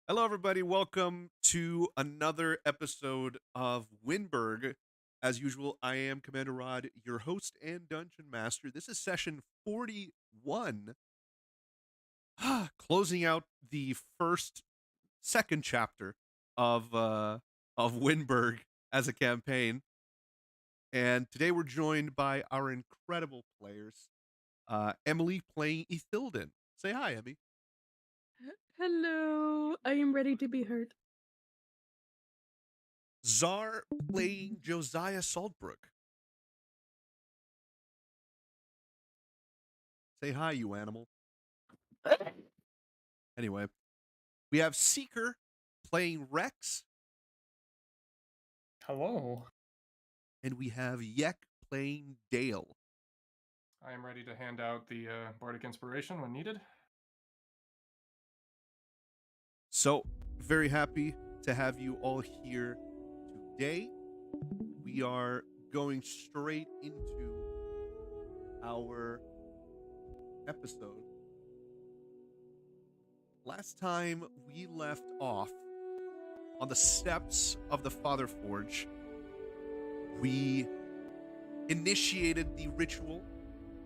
Hello, everybody. Welcome to another episode of Wyndburgh. As usual, I am Commander Rod, your host and dungeon master. This is session 41, closing out the second chapter of Wyndburgh as a campaign. And today we're joined by our incredible players. Emily playing Ethilden. Say hi, Emmy. Hello, I am ready to be heard. Czar playing Josiah Saltbrook. Say hi, you animal. Anyway, we have Seeker playing Rex, Hello. and we have Yek playing Dale. I am ready to hand out the Bardic Inspiration when needed. So, very happy to have you all here today. We are going straight into our episode. Last time we left off on the steps of the Father Forge, we initiated the ritual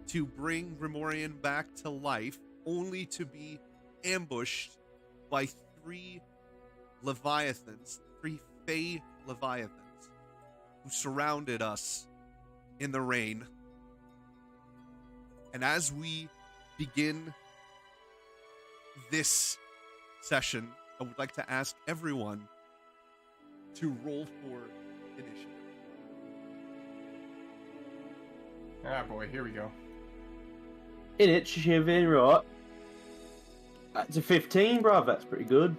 to bring Grimorian back to life, only to be ambushed by three Leviathans, three Fey Leviathans, who surrounded us in the rain. And as we begin this session, I would like to ask everyone to roll for initiative. Ah, boy, here we go. Initiative, right. That's a 15, bruv. That's pretty good.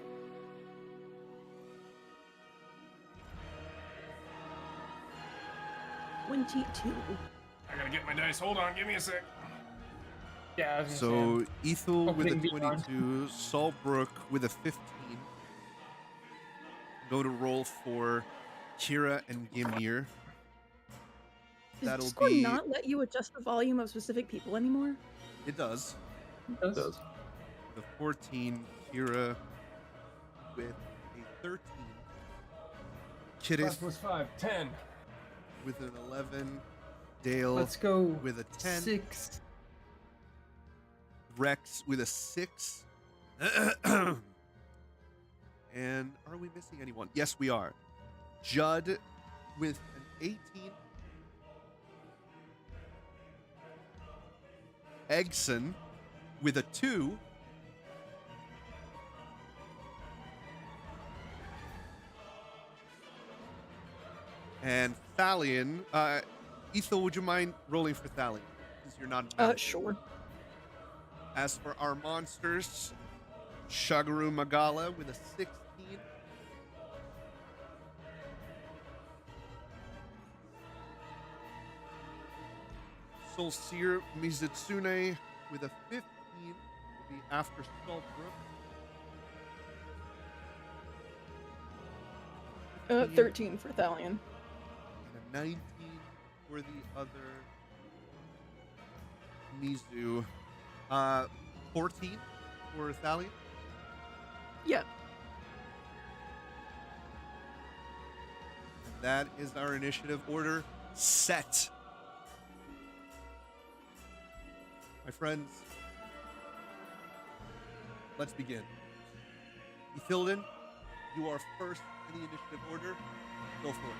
"22." I gotta get my dice. Hold on, give me a sec. Yeah, I was gonna So Ethel with a Opening beyond. 22, Saltbrook with a 15. Go to roll for Kira and Gimnir. Does That'll Discord be. not let you adjust the volume of specific people anymore? It does. It does. The 14, Kira with a 13. 5 Kiddith plus 5, 10. with an 11. Dale Let's go with a 10. 6. Rex with a 6. And are we missing anyone? Yes, we are. Judd with an 18. Eggson with a 2. And Thalion. Ethel, would you mind rolling for Thalion? Since you're not an Sure. As for our monsters, Shagaru Magala with a 16. Solseer Mizutsune with a 15 will be after Saltbrook. 13 for Thalion. And a 19 for the other Mizu. 14 for Thalion. Yep. And that is our initiative order set. My friends, let's begin. Ethilden, you are first in the initiative order. Go for it.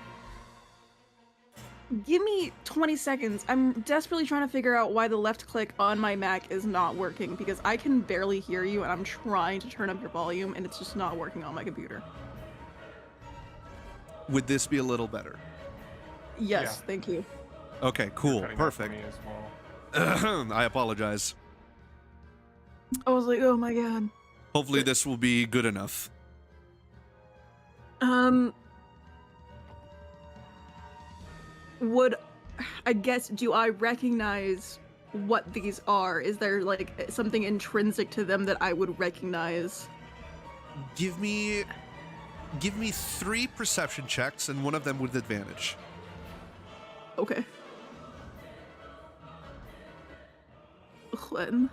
Give me 20 seconds. I'm desperately trying to figure out why the left click on my Mac is not working, because I can barely hear you and I'm trying to turn up your volume and it's just not working on my computer. Would this be a little better? Yes, Yeah. thank you. Okay, cool. Cutting out for Perfect. me as well. I apologize. I was like, oh my god. Hopefully this will be good enough. Would I guess, do I recognize what these are? Is there like something intrinsic to them that I would recognize? Give me 3 perception checks and one of them with advantage. Okay. When?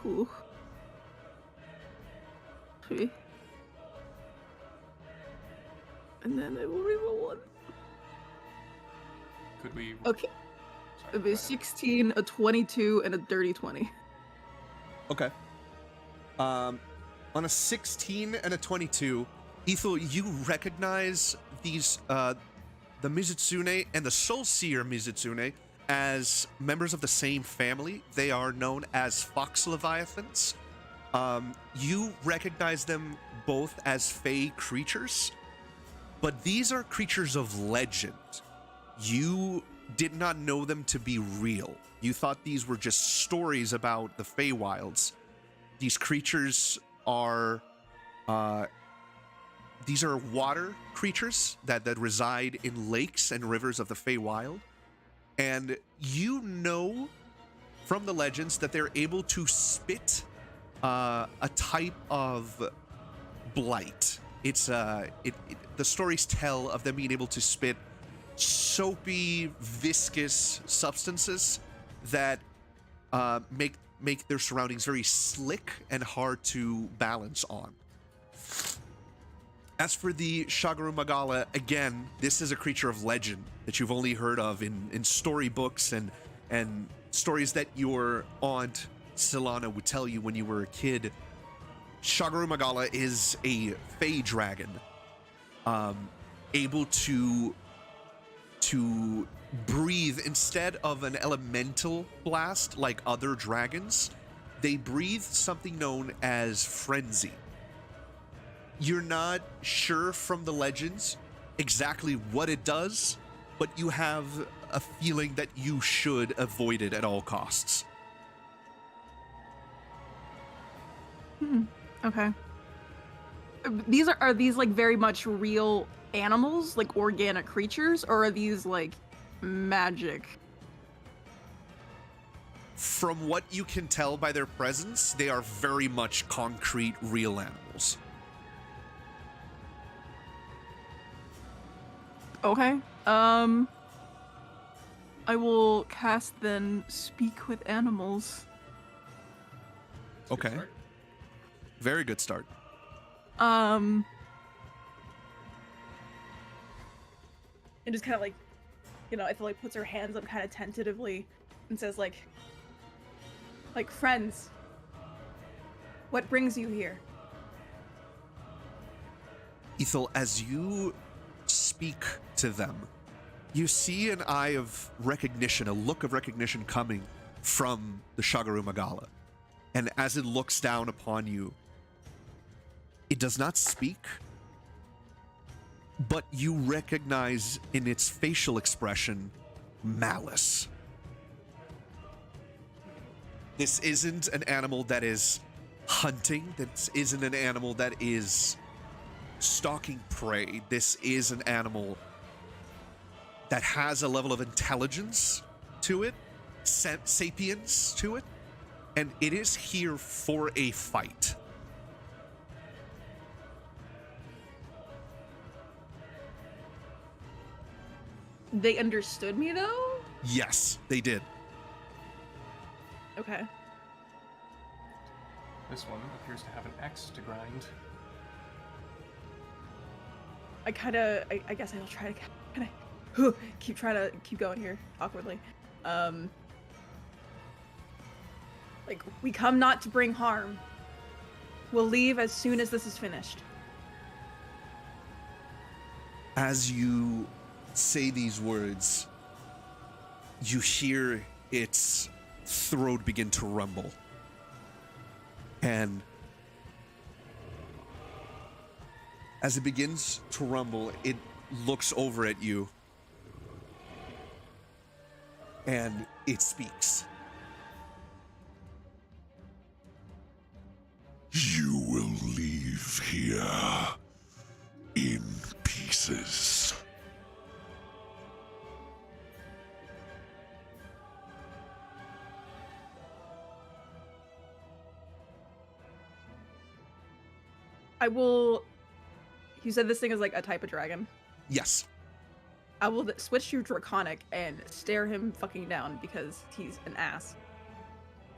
Cool. 3. And then I will reroll 1. Could we? Okay. Sorry, It'll go be ahead. 16, a 22, and a dirty 20. Okay. On a 16 and a 22, Ethel, you recognize these, the Mizitsune and the Soul Seer Mizitsune as members of the same family. They are known as Fox Leviathans. You recognize them both as Fey creatures, but these are creatures of legend. You did not know them to be real. You thought these were just stories about the Feywilds. These creatures are, these are water creatures that reside in lakes and rivers of the Feywild. And you know from the legends that they're able to spit a type of blight. It's the stories tell of them being able to spit soapy, viscous substances that make their surroundings very slick and hard to balance on. As for the Shagaru Magala, again, this is a creature of legend that you've only heard of in storybooks and stories that your aunt Silana would tell you when you were a kid. Shagaru Magala is a Fey dragon, able to breathe instead of an elemental blast like other dragons. They breathe something known as frenzy. You're not sure from the legends exactly what it does, but you have a feeling that you should avoid it at all costs. Okay. Are these like very much real animals, like organic creatures, or are these like magic? From what you can tell by their presence, they are very much concrete, real animals. Okay. I will cast then Speak with Animals. Okay. Start. Very good start. And just kind of like, I feel like puts her hands up kind of tentatively and says like, friends, what brings you here? Ethel, as you speak to them, you see an eye of recognition, a look of recognition coming from the Shagaru Magala. And as it looks down upon you, it does not speak, but you recognize in its facial expression malice. This isn't an animal that is hunting. This isn't an animal that is stalking prey. This is an animal that has a level of intelligence to it, sapience to it, and it is here for a fight. They understood me though? Yes, they did. Okay. This one appears to have an axe to grind. I guess I'll try to kind of keep going here awkwardly. Like, we come not to bring harm. We'll leave as soon as this is finished. As you say these words, you hear its throat begin to rumble. And as it begins to rumble, it looks over at you and it speaks. You will leave here in pieces. I will. You said this thing is like a type of dragon. Yes. I will switch to Draconic and stare him fucking down because he's an ass.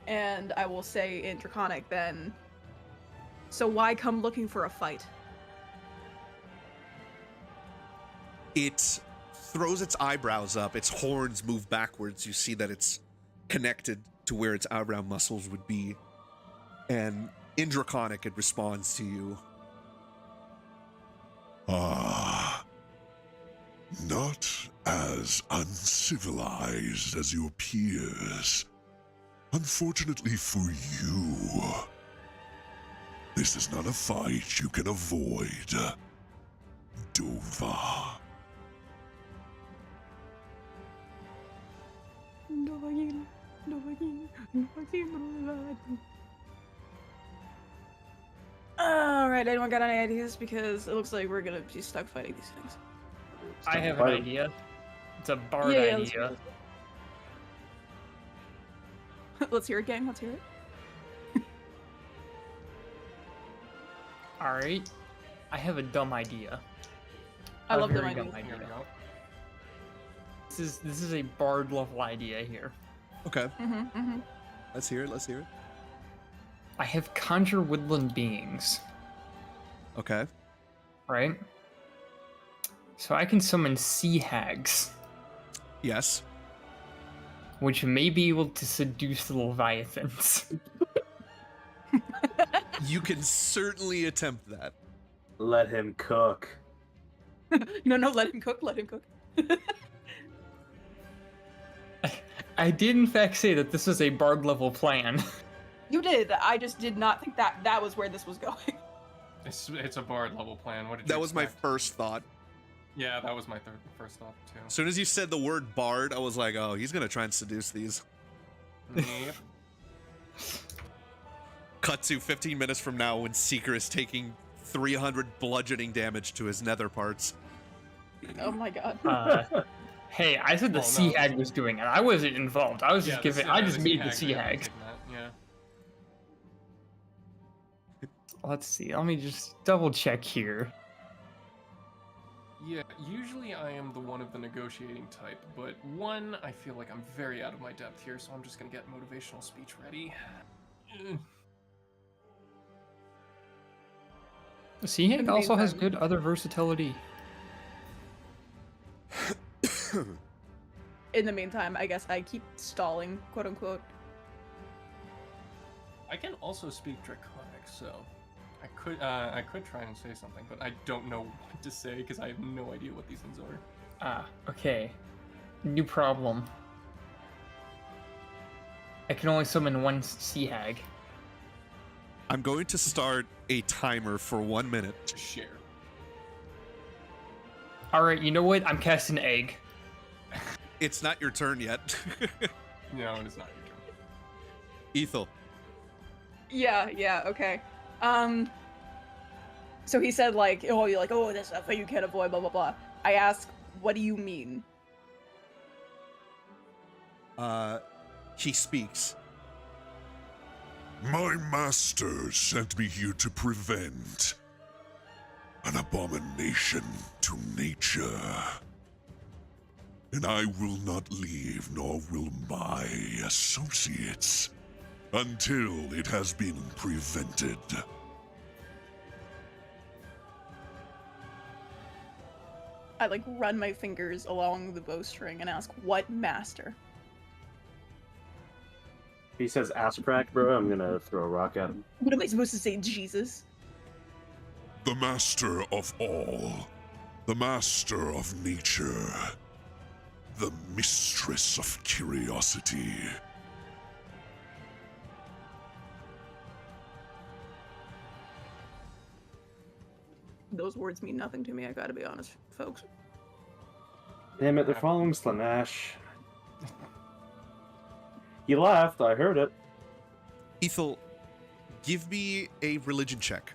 And I will say in Draconic then, So why come looking for a fight? It throws its eyebrows up. Its horns move backwards. You see that it's connected to where its eyebrow muscles would be. And in Draconic, it responds to you. Ah, not as uncivilized as your peers. Unfortunately for you, this is not a fight you can avoid. Dova. Alright, anyone got any ideas? Because it looks like we're gonna be stuck fighting these things. I have an idea. It's a bard Yeah, idea. Let's hear it, gang. Let's hear it. All right. I have a dumb idea. I A love them very ideas. dumb idea. This is a bard level idea here. Okay. Mm-hmm. Let's hear it. Let's hear it. I have conjure woodland beings, Okay. right? So I can summon sea hags, Yes. which may be able to seduce the leviathans. You can certainly attempt that. Let him cook. No, let him cook. Let him cook. I did in fact say that this is a bard level plan. You did. I just did not think that was where this was going. It's a bard level plan. What did you That was my expect? first thought. Yeah, that was my first thought too. As soon as you said the word bard, I was like, oh, he's going to try and seduce these. Yep. Cut to 15 minutes from now when Seeker is taking 300 bludgeoning damage to his nether parts. Oh my god. Hey, I said the Well, sea no. hag was doing it. I wasn't involved. I was just giving. I just made the sea hag. Yeah. Let's see. Let me just double check here. Yeah, usually I am the one of the negotiating type, but one, I feel like I'm very out of my depth here, so I'm just gonna get motivational speech ready. The sea hag In the also has meantime- good other versatility. In the meantime, I guess I keep stalling, quote unquote. I can also speak Draconic, so I could try and say something, but I don't know what to say because I have no idea what these things are. Ah, okay. New problem. I can only summon one sea hag. I'm going to start a timer for 1 minute. Share. Alright, you know what? I'm casting egg. It's not your turn yet. No, it is not your turn. Ethel. Yeah, okay. So he said like, oh, you're like, oh, this stuff you can't avoid, blah blah blah. I ask, what do you mean? He speaks. My master sent me here to prevent an abomination to nature. And I will not leave, nor will my associates, until it has been prevented. I like run my fingers along the bowstring and ask, what master? If he says ass crack, bro, I'm gonna throw a rock at him. What am I supposed to say, Jesus? The master of all, the master of nature, the mistress of curiosity. Those words mean nothing to me, I gotta be honest, folks. Damn it, they're following Slanesh. He laughed, I heard it. Ethel, give me a religion check.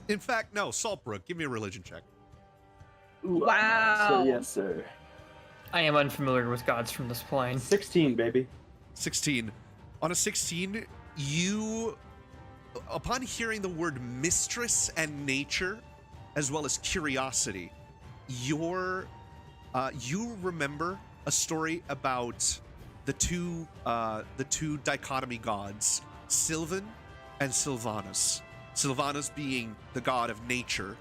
In fact, no, Saltbrook, give me a religion check. Ooh, Wow. So, yes, sir. I am unfamiliar with gods from this plane. 16, baby. 16. On a 16, you, upon hearing the word mistress and nature, as well as curiosity, you remember a story about the two dichotomy gods, Sylvan and Sylvanus. Sylvanas being the god of nature,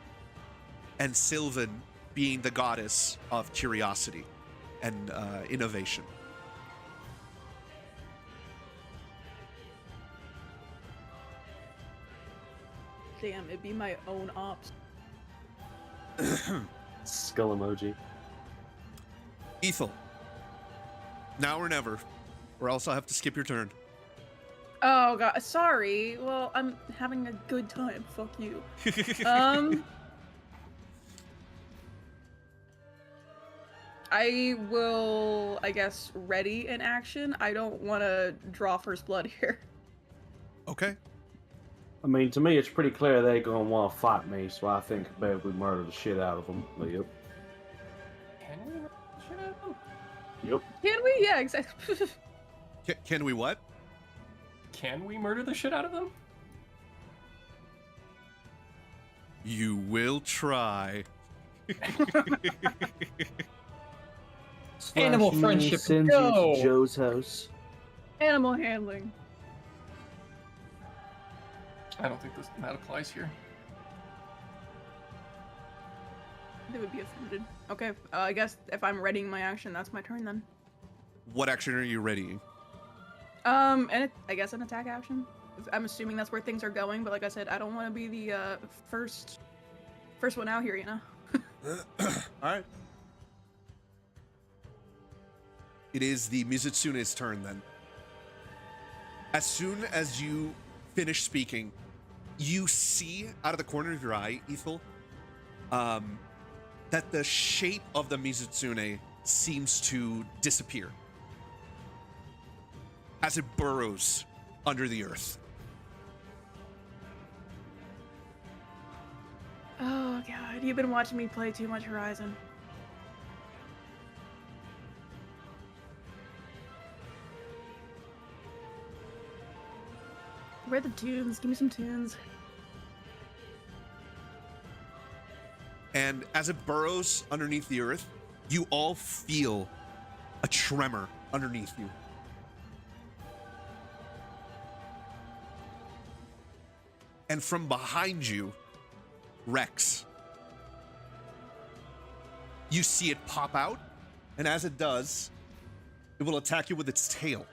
and Sylvan being the goddess of curiosity and innovation. Damn, it'd be my own ops. Skull emoji. Ethel, now or never, or else I'll have to skip your turn. Oh god, sorry. Well, I'm having a good time. Fuck you. I will, I guess, ready an action. I don't want to draw first blood here. Okay. I mean, to me, it's pretty clear they're gonna want to fight me, so I think maybe we murder the shit out of them. Yep. Can we murder the shit out of them? Yep. Can we? Yeah, exactly. Can we what? Can we murder the shit out of them? You will try. Animal Slash friendship, sends you go! to Joe's house. Animal handling. I don't think that applies here. They would be offended. Okay, I guess if I'm readying my action, that's my turn then. What action are you readying? And I guess an attack action. I'm assuming that's where things are going, but like I said, I don't want to be the first one out here, you know. All right. It is the Mizutsune's turn then. As soon as you finish speaking, you see out of the corner of your eye, Ethel, that the shape of the Mizutsune seems to disappear as it burrows under the earth. Oh god, you've been watching me play too much Horizon. Where are the tunes? Give me some tunes. And as it burrows underneath the earth, you all feel a tremor underneath you. And from behind you, Rex, you see it pop out, and as it does, it will attack you with its tail.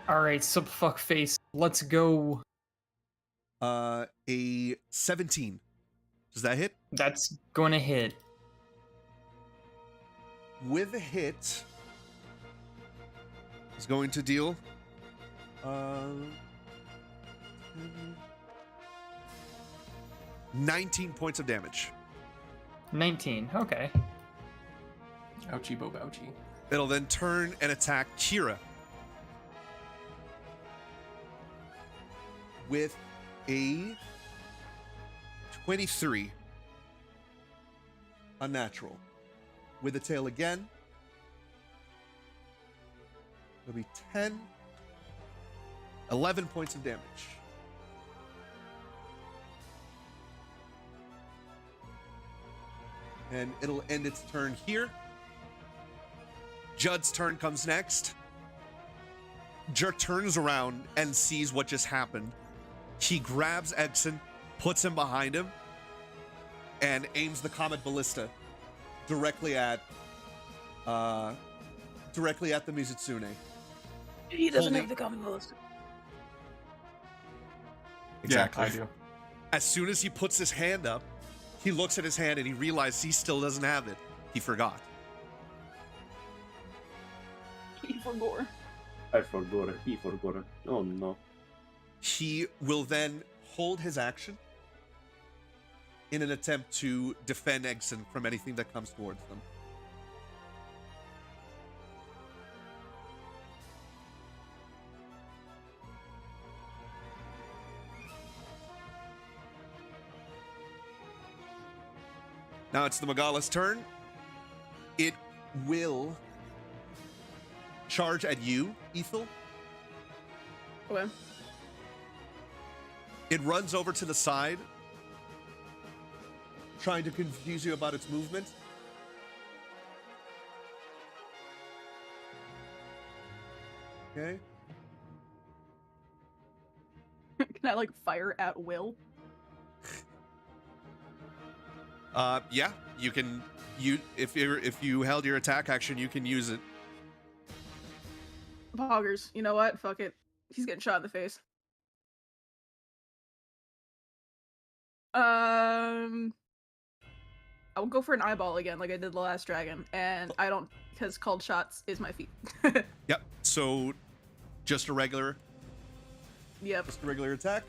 Alright, subfuck face. Let's go. A 17. Does that hit? That's gonna hit. With a hit, is going to deal 19 points of damage. 19, okay. Ouchie bo bouchie. It'll then turn and attack Kira with a 23. Unnatural. With the tail again, it'll be 10, 11 points of damage. And it'll end its turn here. Judd's turn comes next. Judd turns around and sees what just happened. He grabs Exon, puts him behind him, and aims the Comet Ballista directly at the Mizutsune. He doesn't Holding- have the common ballista. Exactly. Yeah, I do. As soon as he puts his hand up, he looks at his hand and he realizes he still doesn't have it. He forgot. He forgot. I forgot it. He forgot it. Oh no. He will then hold his action in an attempt to defend Egson from anything that comes towards them. Now it's the Megala's turn. It will charge at you, Ethel. Okay. It runs over to the side, trying to confuse you about its movement. Okay. Can Can I like fire at will? Yeah, you can. If you held your attack action, you can use it. Poggers. You know what? Fuck it. He's getting shot in the face. I will go for an eyeball again, like I did the last dragon, and I don't, because called shots is my feat. Yep. So, just a regular Yep. attack.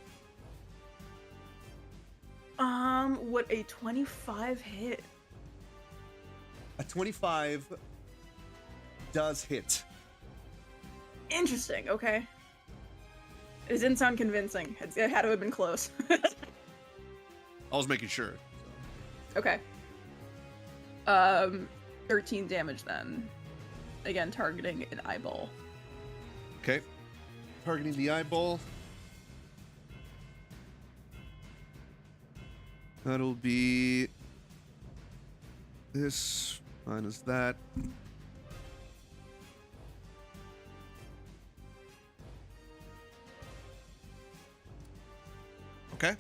Would a 25 hit? A 25 does hit. Interesting. Okay. It didn't sound convincing. It had to have been close. I was making sure. Okay. 13 damage then. Again, targeting an eyeball. Okay. Targeting the eyeball. That'll be this minus that. Okay.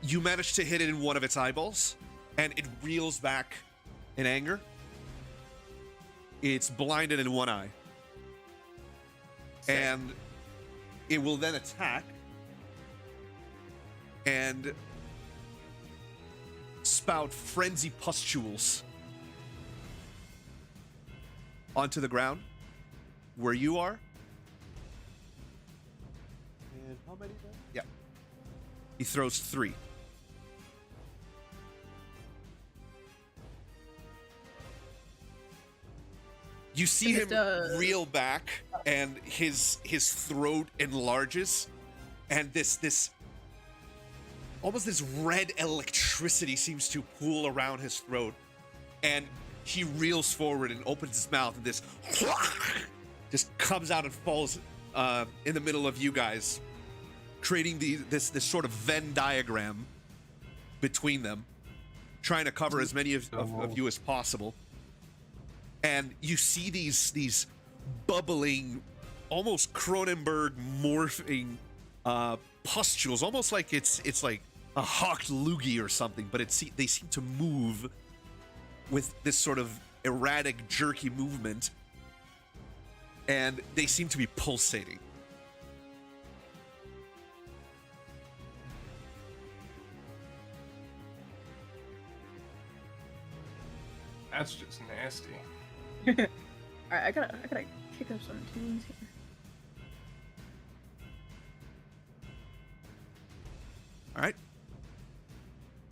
You manage to hit it in one of its eyeballs, and it reels back in anger. It's blinded in one eye. And it will then attack and spout frenzy pustules onto the ground where you are. And how many? Yeah. He throws 3. You see him reel back, and his throat enlarges, and this almost this red electricity seems to pool around his throat, and he reels forward and opens his mouth, and this just comes out and falls in the middle of you guys, creating this sort of Venn diagram between them, trying to cover as many of you as possible. And you see these bubbling, almost Cronenberg morphing pustules, almost like it's like a hawked loogie or something, but they seem to move with this sort of erratic, jerky movement, and they seem to be pulsating. That's just nasty. Alright, I gotta kick up some tunes here. All right.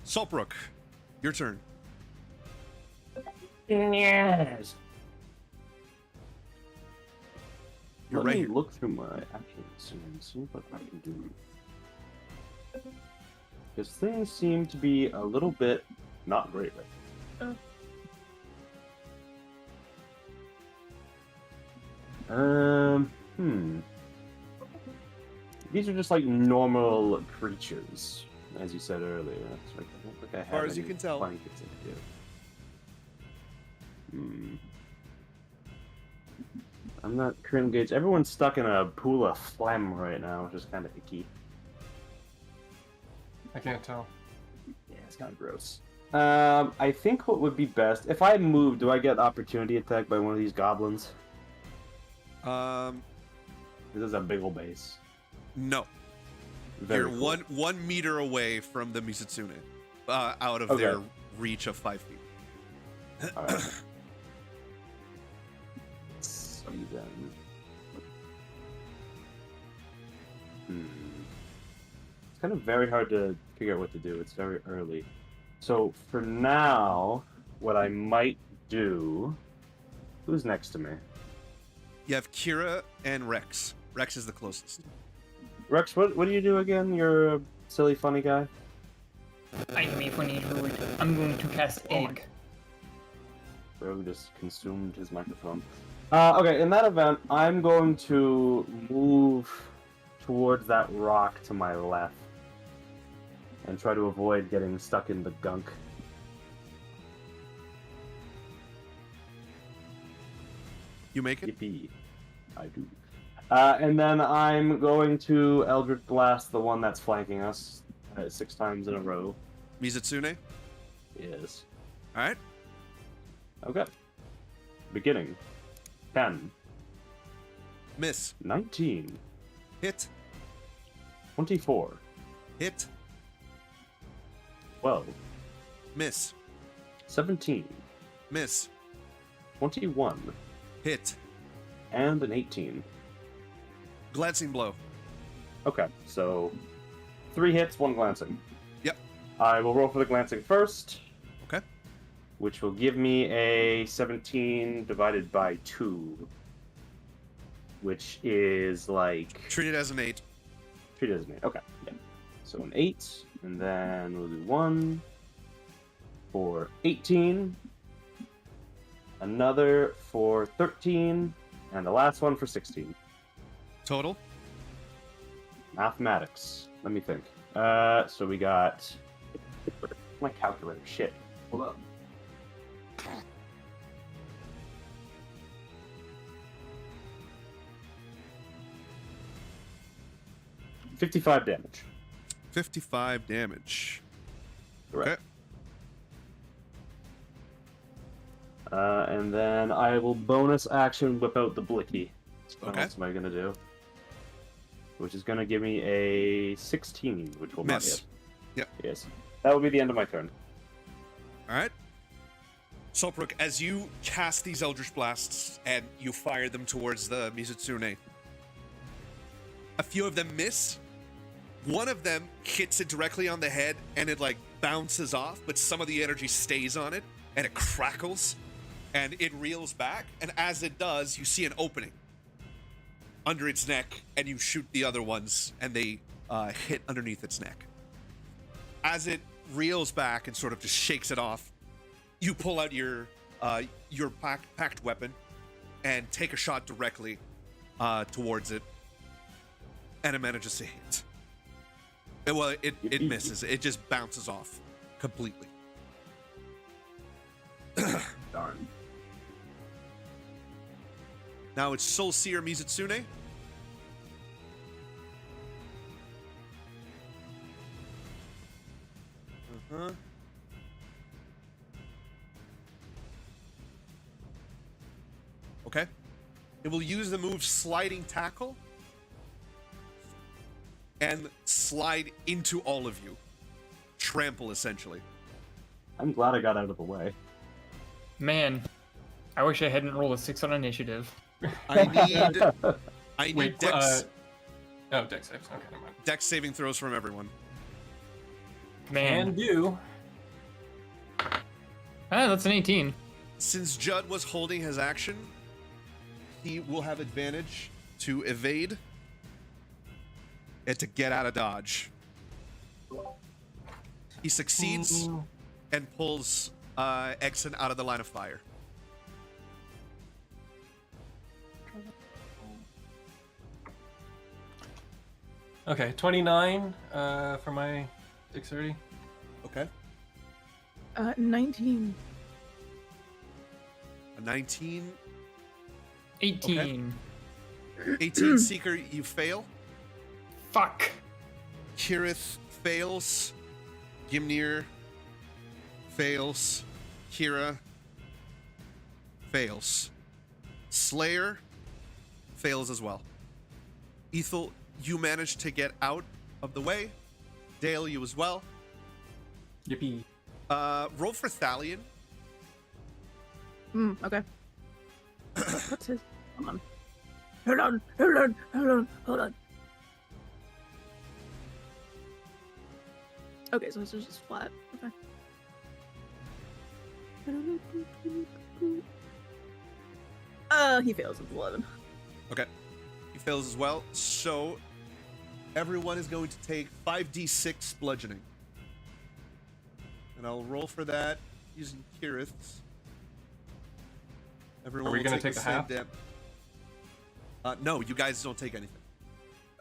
Saltbrook, your turn. Yes. You're Let right me here. look through my actions and see what I can do. Because things seem to be a little bit not great right now. These are just like normal creatures, as you said earlier. It's like, I don't think I have As far as you any can tell. blankets in here. I'm not current gauge. Everyone's stuck in a pool of phlegm right now, which is kind of icky. I can't tell. Yeah, it's kind of gross. I think what would be best, if I move, do I get opportunity attack by one of these goblins? This is a big old base. No. Very You're cool. 1 meter away from the Mizutsune, out of Okay. their reach of 5 feet. Alright. Let's see then. It's kind of very hard to figure out what to do. It's very early. So for now, what I might do... Who's next to me? You have Kira and Rex. Rex is the closest. Rex, what do you do again? You're a silly, funny guy? I am a funny druid. I'm going to cast Egg. Rogue just consumed his microphone. Okay, in that event, I'm going to move towards that rock to my left and try to avoid getting stuck in the gunk. You make it? Yippee. I do. And then I'm going to Eldritch Blast the one that's flanking us 6 times in a row. Mizutsune. Yes. All right. Okay. Beginning. 10. Miss. 19. Hit. 24. Hit. 12. Miss. 17. Miss. 21. Hit. And an 18. Glancing blow. Okay, so 3 hits, 1 glancing. Yep. I will roll for the glancing first. Okay. Which will give me a 17 divided by 2. Which is like... Treat it as an 8. Treat it as an 8. Okay. Yeah. So an 8, and then we'll do 1 for 18, another for 13, and the last one for 16. Total. Mathematics. Let me think. So we got my calculator. Shit. Hold up. $55 damage. 55 damage. Correct. And then I will bonus action whip out the blicky. What Okay. else am I gonna do? Which is gonna give me a 16, which will not Miss. hit. Yep. Yes. That will be the end of my turn. All right. Sulprook, as you cast these Eldritch Blasts and you fire them towards the Mizutsune, a few of them miss. One of them hits it directly on the head and it like bounces off, but some of the energy stays on it and it crackles and it reels back. And as it does, you see an opening under its neck and you shoot the other ones and they hit underneath its neck. As it reels back and sort of just shakes it off, you pull out your packed weapon and take a shot directly towards it, and it manages to hit. Well, it misses. It just bounces off completely. Darn. Now it's Soul Seer Mizutsune. Uh-huh. Okay. It will use the move Sliding Tackle and slide into all of you. Trample, essentially. I'm glad I got out of the way. Man, I wish I hadn't rolled a 6 on initiative. I need Wait, dex, oh, dex saves. Okay, never mind. dex saving throws from everyone. Man. Can do. Ah, that's an 18. Since Judd was holding his action, he will have advantage to evade and to get out of dodge. He succeeds and pulls Exon out of the line of fire. Okay, 29 for my dexterity. Okay. 19. A 19, 18. 18 Seeker, you fail. Fuck. Kirith fails. Gimnir fails. Kira fails. Slayer fails as well. Ethel, you managed to get out of the way. Dale, you as well. Yippee. Roll for Thalion. Okay. What's his? Hold on. Hold on. Okay, so this is just flat. Okay. He fails with 11. Okay. He fails as well. So everyone is going to take 5d6 bludgeoning. And I'll roll for that using Kirith's. Everyone Are we will gonna take take the same half? No, you guys don't take anything.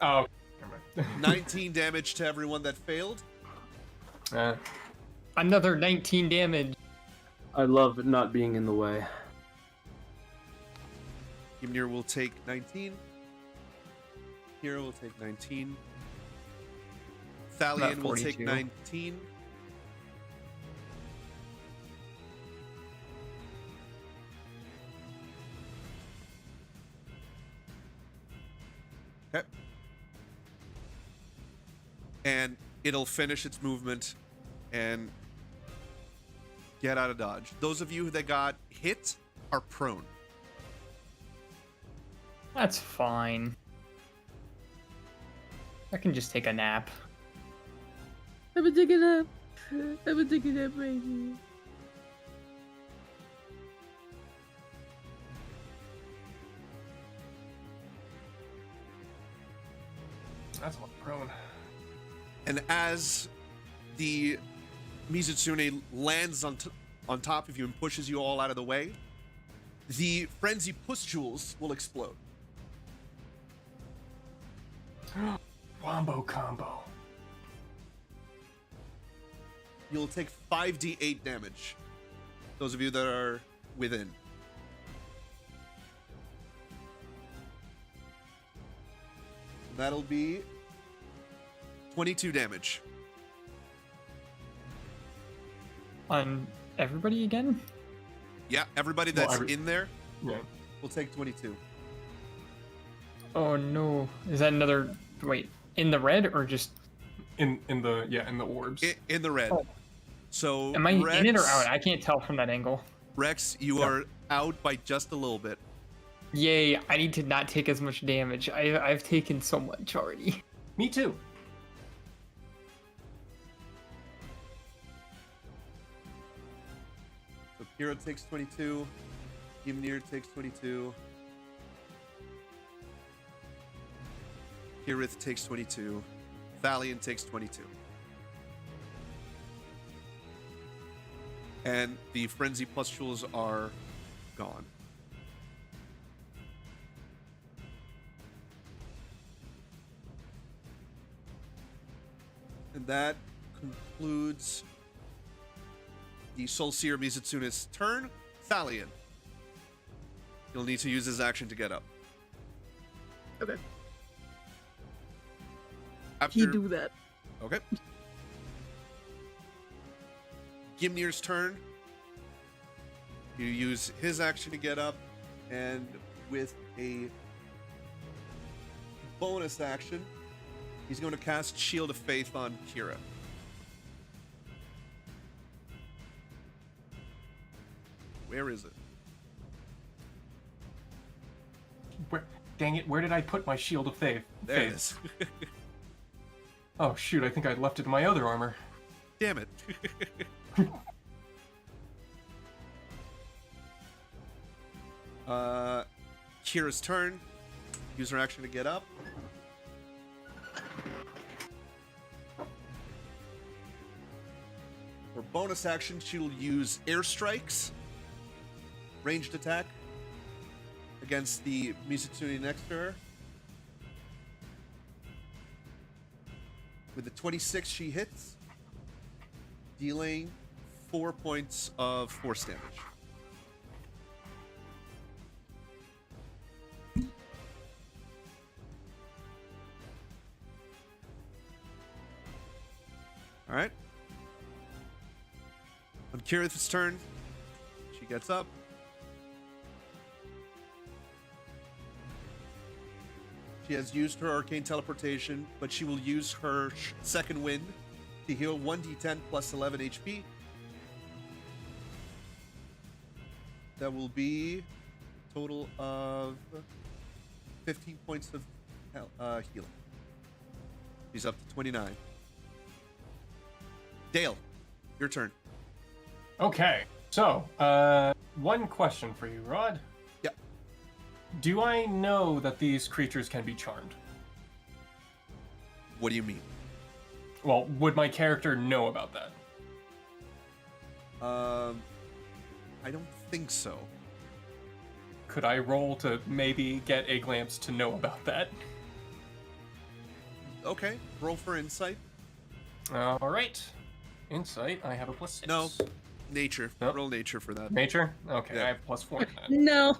Oh, never mind. 19 damage to everyone that failed. Another 19 damage. I love not being in the way. Ymnir will take 19. Hero will take 19. Thalion will take 42. 19. Okay. And it'll finish its movement and get out of dodge. Those of you that got hit are prone. That's fine. I can just take a nap. I'm gonna take it up. I'm gonna take it up right here. That's a lot of prone. And as the Mizutsune lands on top of you and pushes you all out of the way, the frenzy pustules will explode. Wombo combo. You'll take 5d8 damage. Those of you that are within. That'll be 22 damage. On everybody again? Yeah, everybody that's every- in there Yeah. will take 22. Oh no. Is that another... Wait, in the red or just... In the orbs. In the red. Oh. So Am I Rex, in it or out? I can't tell from that angle. Rex, you Yeah. are out by just a little bit. Yay, I need to not take as much damage. I've taken so much already. Me too. So Kira takes 22. Gimnir takes 22. Kirith takes 22. Thalion takes 22. And the frenzy pustules are gone. And that concludes the Soul Seer Mizutsune's turn. Thalion. You'll need to use his action to get up. Okay. After, He do that. Okay. Gimnir's turn. You use his action to get up, and with a bonus action, he's going to cast Shield of Faith on Kira. Where is it? Dang it, where did I put my shield of faith? There it is. Oh shoot, I think I left it in my other armor. Damn it. Kira's turn. Use her action to get up. For bonus action, she'll use airstrikes. Ranged attack. Against the Mizutsune next to her. With a 26, she hits. Dealing 4 points of force damage. Alright. On Kirith's turn, she gets up. She has used her arcane teleportation, but she will use her second wind to heal 1d10 plus 11 HP. That will be a total of 15 points of healing. She's up to 29. Dale, your turn. Okay, so, one question for you, Rod. Yep. Do I know that these creatures can be charmed? What do you mean? Well, would my character know about that? I don't think so. Could I roll to maybe get a glance to know about that? Okay, roll for insight. Alright. Insight, I have a +6. No, nature. Nope. Roll nature for that. Nature? Okay, Yeah. I have +4 to that. No.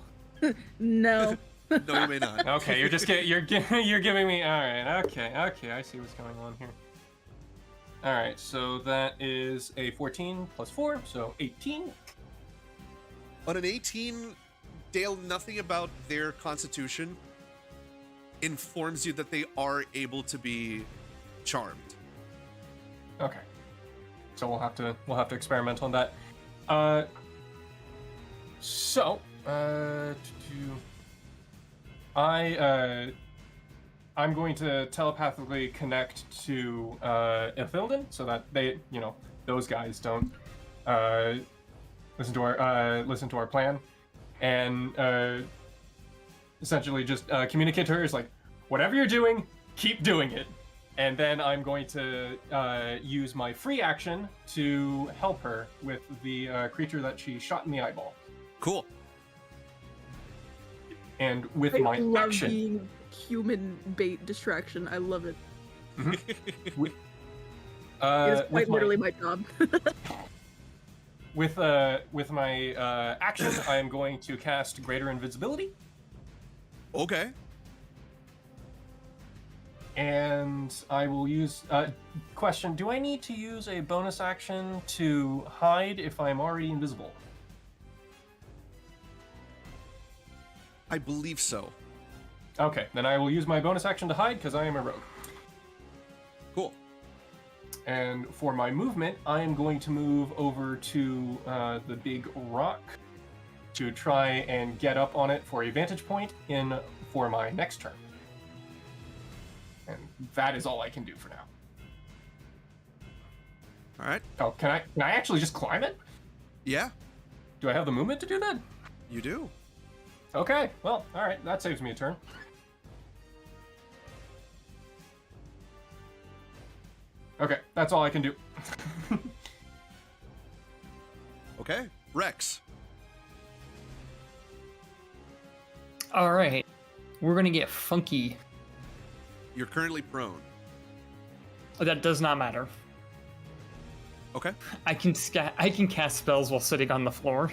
No. No, you may not. Okay, you're giving me. All right. Okay. I see what's going on here. All right. So that is a 14 plus 4, so 18. On an 18, Dale, nothing about their constitution informs you that they are able to be charmed. Okay. So we'll have to experiment on that. I'm going to telepathically connect to Ithilden so that they, those guys don't listen to our plan, and essentially just communicate to her is like, whatever you're doing, keep doing it. And then I'm going to use my free action to help her with the creature that she shot in the eyeball. Cool. And with I my love action, being human bait distraction. I love it. Mm-hmm. It is quite with literally my job. with my action, I am going to cast Greater Invisibility. Okay. And I will use... question, do I need to use a bonus action to hide if I'm already invisible? I believe so. Okay, then I will use my bonus action to hide because I am a rogue. Cool. And for my movement, I am going to move over to the big rock to try and get up on it for a vantage point for my next turn. And that is all I can do for now. All right. Oh, can I actually just climb it? Yeah, Do I have the movement to do that? you do. Okay, well, all right, that saves me a turn. Okay, that's all I can do. Okay. Rex. All right, we're gonna get funky. You're currently prone. That does not matter. Okay. I can cast spells while sitting on the floor.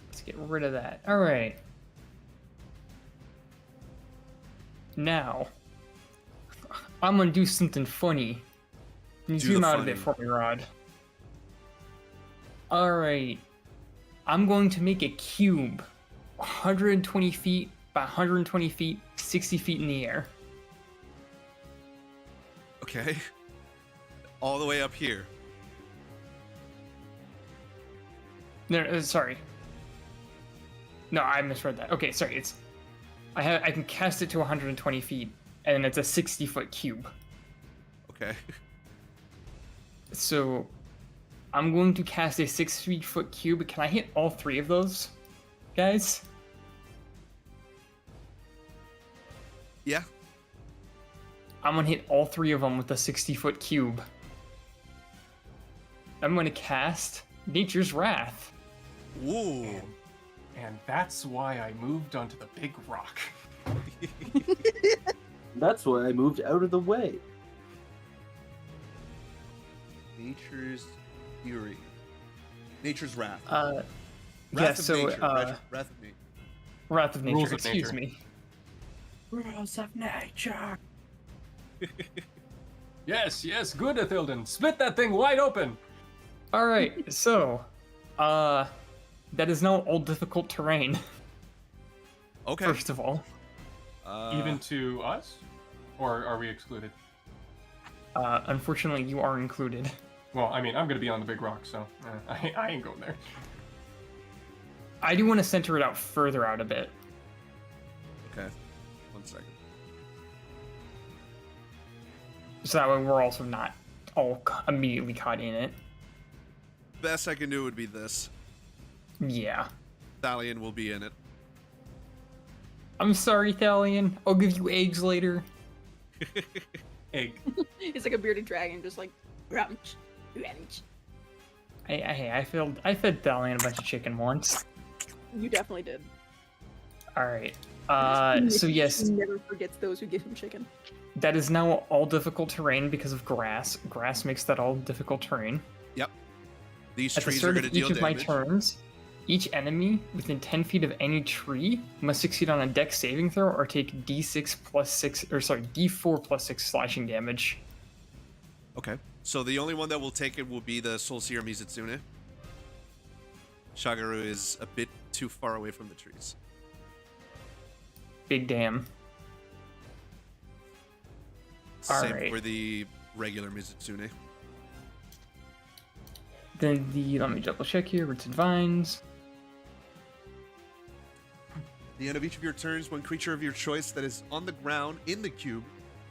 Let's get rid of that. All right. Now, I'm gonna do something funny. Can you Do zoom the out a bit funny. for me, Rod? All right. I'm going to make a cube, 120 feet by 120 feet, 60 feet in the air. Okay. All the way up here. No, sorry. No, I misread that. Okay, sorry. I can cast it to 120 feet, and it's a 60-foot cube. Okay. So, I'm going to cast a 60-foot cube. Can I hit all three of those, guys? Yeah. I'm gonna hit all three of them with a 60-foot cube. I'm gonna cast Nature's Wrath. Ooh. And that's why I moved onto the big rock. That's why I moved out of the way. Nature's fury. Nature's wrath. Yeah, Wrath of so, nature. Wrath of nature. Wrath of Nature, Rules of excuse nature. me. Rules of Nature. Yes, good, Ithilden. Split that thing wide open. Alright, so, that is now all difficult terrain, Okay. first of all. Even to us? Or are we excluded? Unfortunately, you are included. Well, I mean, I'm going to be on the big rock, so I ain't going there. I do want to center it out further out a bit. Okay. 1 second. So that way we're also not all immediately caught in it. Best I can do would be this. Yeah. Thalion will be in it. I'm sorry, Thalion. I'll give you eggs later. Egg. It's like a bearded dragon, just like rumch, rumch. I fed Thalion a bunch of chicken once. You definitely did. Alright. So yes, He never forgets those who give him chicken. that is now all difficult terrain because of grass. Grass makes that all difficult terrain. Yep. These At the trees are start going of to deal each of my damage. turns, each enemy within 10 feet of any tree must succeed on a dex saving throw or take d4 plus 6 slashing damage. Okay. So the only one that will take it will be the Soul Seer Mizitsune. Shagaru is a bit too far away from the trees. Big damn. Same Alright. for the regular Mizitsune. Then let me double check here, Roots and Vines. At the end of each of your turns, one creature of your choice that is on the ground in the cube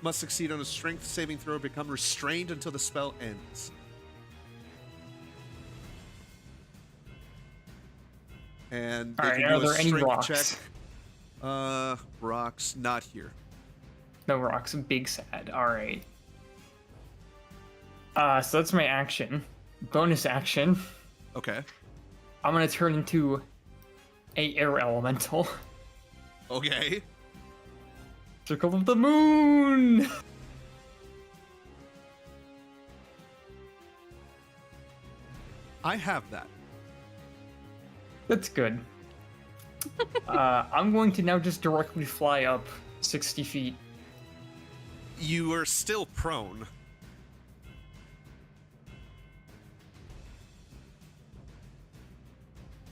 must succeed on a strength saving throw or become restrained until the spell ends. And they Alright, can are do a there any strength rocks? check. Rocks, not here. No rocks, big sad. Alright. So that's my action. Bonus action. Okay. I'm gonna turn into a air elemental. Okay. Circle of the Moon! I have that. That's good. I'm going to now just directly fly up 60 feet. You are still prone.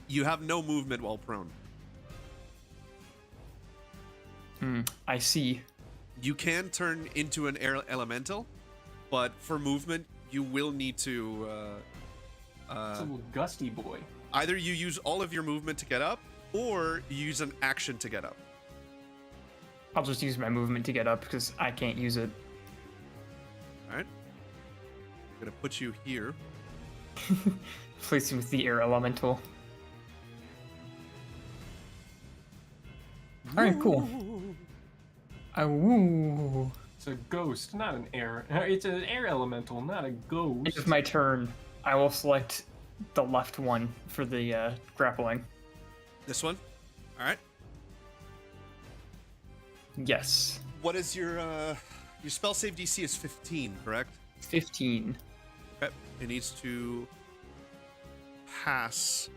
You have no movement while prone. I see. You can turn into an air elemental, but for movement, you will need to It's a little gusty boy. either you use all of your movement to get up, or you use an action to get up. I'll just use my movement to get up because I can't use it. All right. I'm gonna put you here. Place with the air elemental. Alright, cool. Woo. It's a ghost, not an air. It's an air elemental, not a ghost. It's my turn. I will select the left one for the grappling. This one. All right. Yes. What is your spell save DC is 15, correct? 15. Okay. It needs to pass.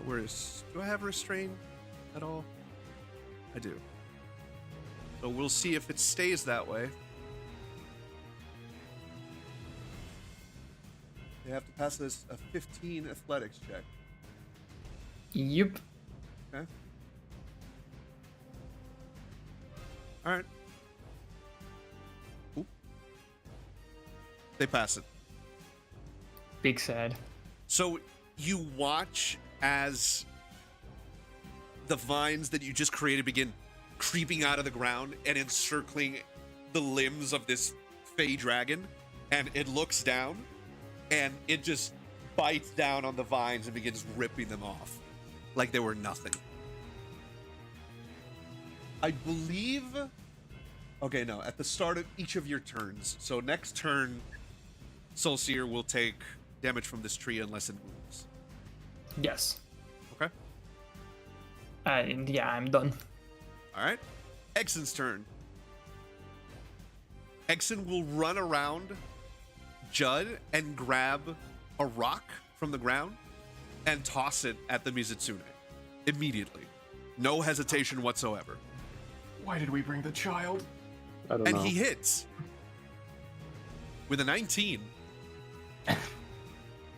Do I have restrain at all? I do. So we'll see if it stays that way. They have to pass this a 15 athletics check. Yep. Okay. All right. Cool. They pass it. Big sad. So you watch as the vines that you just created begin creeping out of the ground and encircling the limbs of this fey dragon, and it looks down and it just bites down on the vines and begins ripping them off like they were nothing. I believe... Okay, no, at the start of each of your turns. So next turn, Soul Seer will take damage from this tree unless it moves. Yes. Okay? Yeah, I'm done. Alright. Exon's turn. Exon will run around Judd and grab a rock from the ground and toss it at the Mizitsune. Immediately. No hesitation whatsoever. Why did we bring the child? I don't And know. he hits. With a 19. The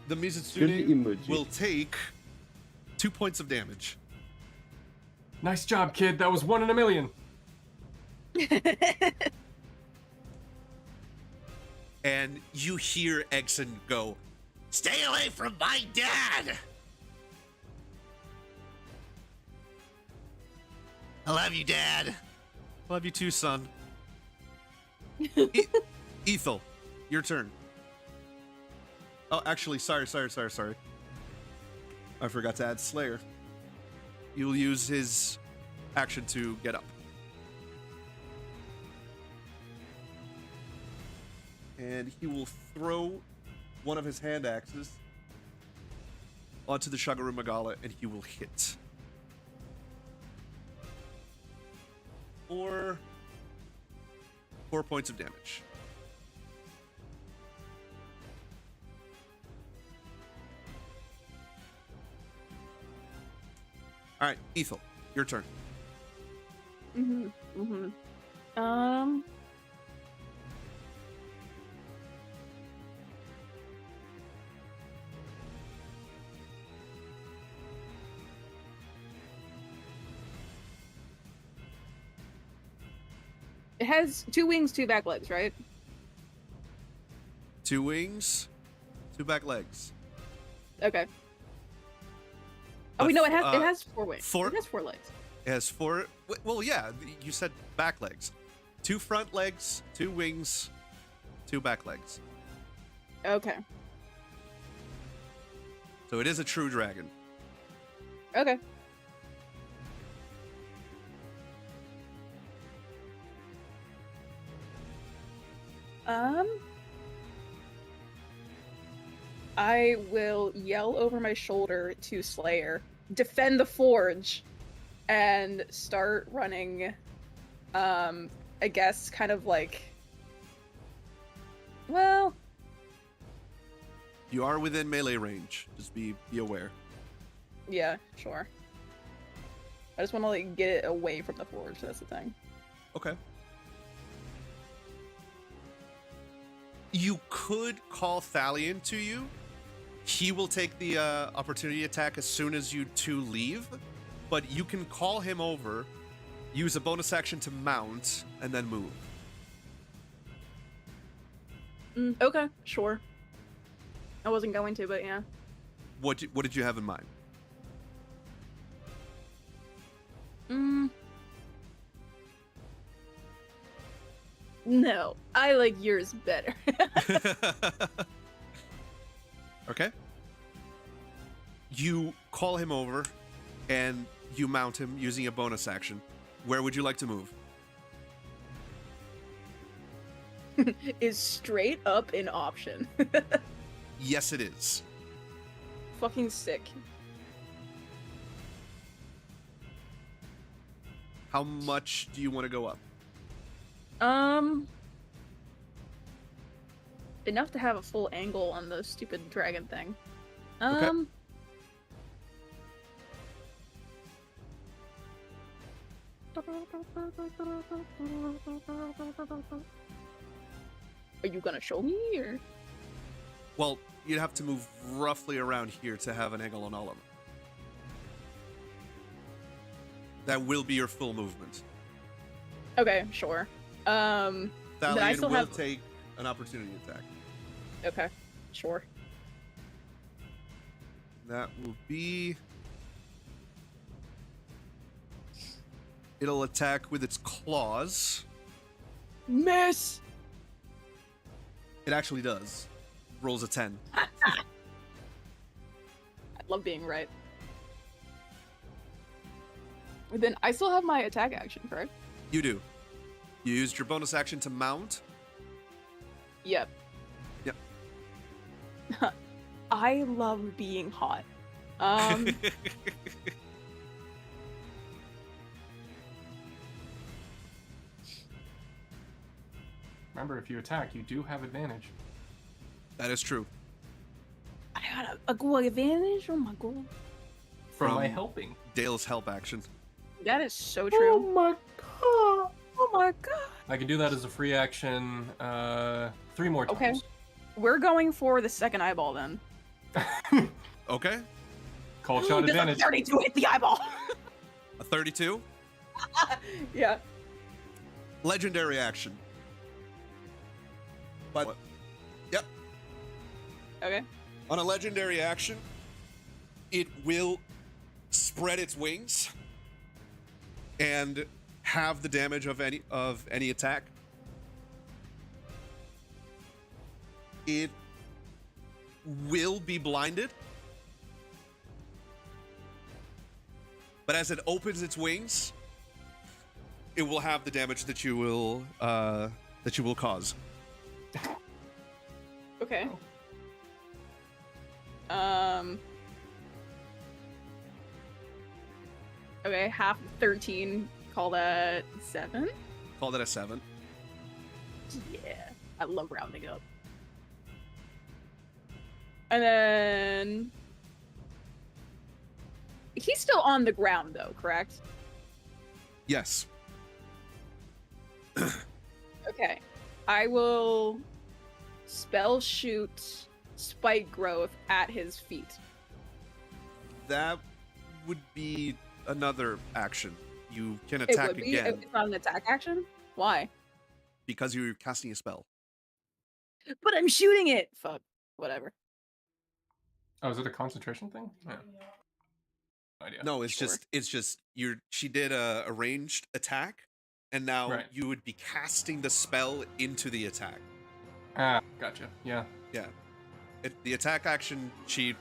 Good Mizitsune emoji. will take 2 points of damage. Nice job, kid. That was 1 in a million. And you hear Exon go, "Stay away from my dad!" I love you, Dad. Love you too, son. Ethel, your turn. Oh, actually, sorry. I forgot to add Slayer. You'll use his action to get up. And he will throw one of his hand axes onto the Shagaru Magala, and he will hit. For 4 points of damage. All right, Ethel, your turn. Um. It has 2 wings, 2 back legs, right? 2 wings, 2 back legs. Okay. But Oh, wait, no, it has 4 wings. 4 It has 4 legs. It has 4. Well, yeah, you said back legs. 2 front legs, 2 wings, 2 back legs. Okay. So it is a true dragon. Okay. I will yell over my shoulder to Slayer, defend the forge, and start running, I guess kind of like, well, You are within melee range. Just be aware. yeah, sure. I just want to like get it away from the forge, that's the thing. Okay. You could call Thalion to you. He will take the opportunity attack as soon as you 2 leave, but you can call him over, use a bonus action to mount, and then move. Okay, sure. I wasn't going to, but yeah. What did you have in mind? No, I like yours better. Okay. You call him over, and you mount him using a bonus action. Where would you like to move? Is straight up an option. Yes, it is. Fucking sick. How much do you want to go up? Enough to have a full angle on the stupid dragon thing. Okay. Are you gonna show me, or? Well, you'd have to move roughly around here to have an angle on all of them. That will be your full movement. Okay, sure. Then I Thalion still will have. take an opportunity attack. Okay, sure. That will be... It'll attack with its claws. Miss. It actually does. Rolls a 10. I love being right. Then I still have my attack action, correct? You do. You used your bonus action to mount. Yep. Yep. I love being hot. Remember, if you attack, you do have advantage. That is true. I got a good advantage. Oh my god. From my From- helping. Dale's help action. That is so true. my god! Oh my god. I can do that as a free action 3 more Okay. times. We're going for the second eyeball then. Okay. Call shot Does a advantage. 32 hit the eyeball? A 32. Yeah. Legendary action. But... Yep. Okay. On a legendary action, it will spread its wings and have the damage of any attack. It will be blinded, but as it opens its wings, it will have the damage that you will cause. Okay. Okay, half 13. Call that 7. Call that a 7. Yeah, I love rounding up. And then He's still on the ground, though, correct? Yes. Okay. I will spell shoot spike growth at his feet. That would be another action. You can It attack would be. again It's not an attack action? Why? because you're casting a spell. But I'm shooting it! Fuck. Whatever. Oh, is it a concentration thing? Yeah. No idea. No, it's Sure. just she did a ranged attack, and now Right. you would be casting the spell into the attack. Ah, gotcha. Yeah. Yeah. The attack action, she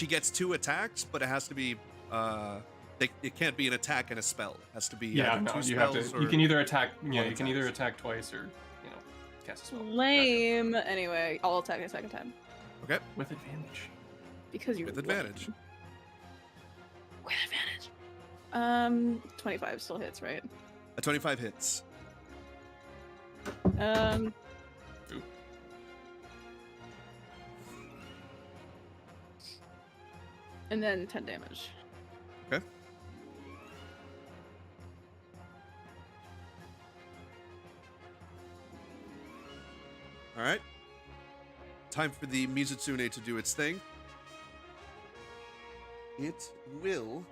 gets 2 attacks, but it has to be it can't be an attack and a spell. It has to be Yeah, either no, 2 you have spells to. or You can either attack. Yeah, one you can either attacks. attack twice or cast a spell. Lame. Anyway, I'll attack a second time. Okay, With advantage. Because you're with advantage. lame. With advantage. 25 still hits, right? A 25 hits. Um. Ooh. And then 10 damage. Okay. All right. Time for the Mizutsune to do its thing. It will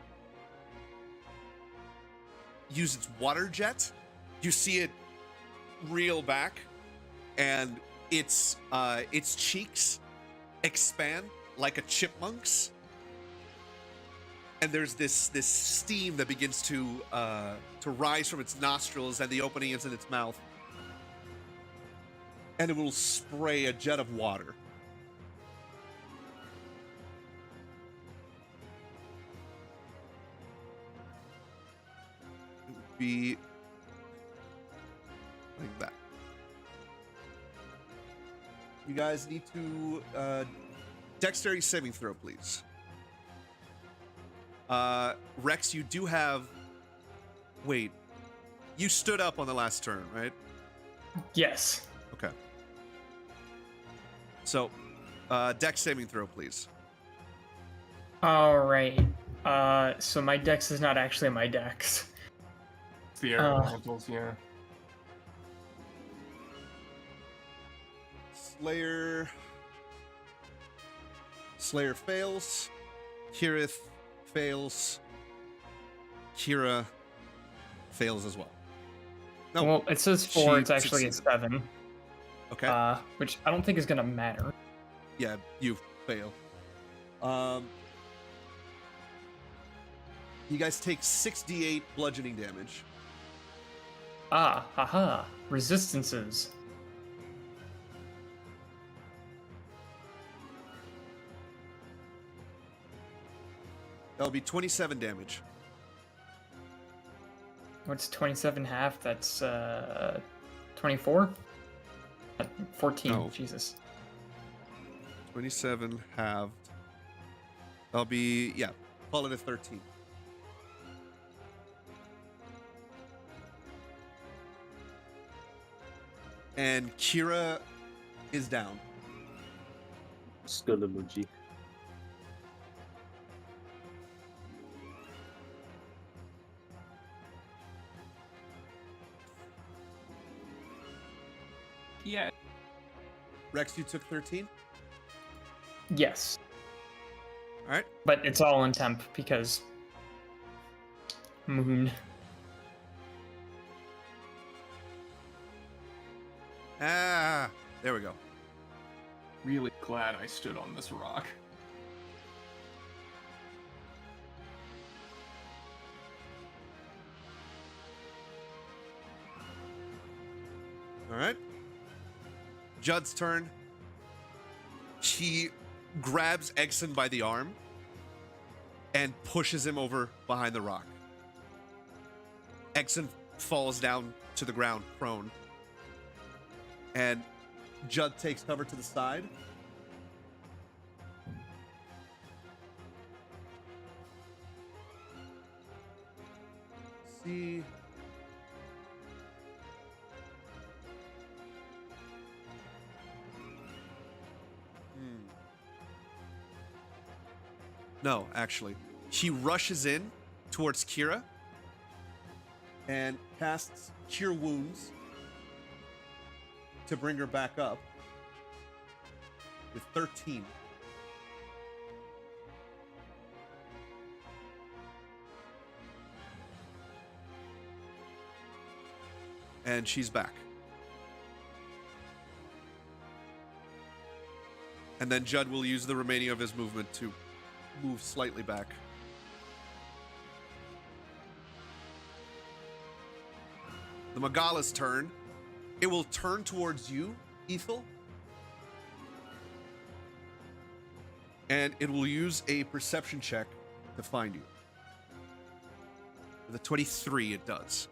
use its water jet. You see it reel back, and its cheeks expand like a chipmunk's. And there's this steam that begins to rise from its nostrils and the openings in its mouth, and it will spray a jet of water. It would be like that. You guys need to dexterity saving throw, please. Rex, you do have... Wait. You stood up on the last turn, right? Yes. Okay. So, dex saving throw, please. All right. So my dex is not actually my dex. It's the air elementals, yeah. Slayer fails. Kirith fails. Kira fails as well. No. Well, it says 4. she It's actually a succeeded. 7. Okay. Which I don't think is gonna matter. Yeah, you fail. You guys take 6d8 bludgeoning damage. Haha. Resistances. That'll be 27 damage. What's 27 half? That's 24? 14. No. Jesus. 27 halved. That'll be, yeah, call it a 13. And Kira is down. Skull emoji. Yeah. Rex, you took 13? Yes. All right. But it's all in temp because moon. Ah, there we go. Really glad I stood on this rock. All right. Judd's turn. He grabs Exon by the arm and pushes him over behind the rock. Exon falls down to the ground, prone. And Judd takes cover to the side. See. No, actually. He rushes in towards Kira and casts Cure Wounds to bring her back up with 13. And she's back. And then Judd will use the remaining of his movement to move slightly back. The Magala's turn. It will turn towards you, Ethel. And it will use a perception check to find you. With a 23, it does.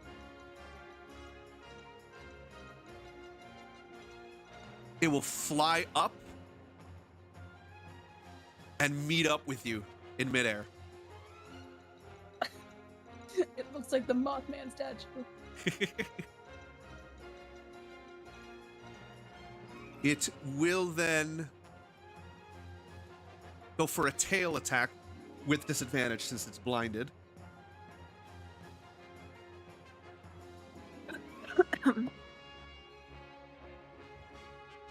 It will fly up and meet up with you in midair. It looks like the Mothman statue. It will then go for a tail attack with disadvantage since it's blinded.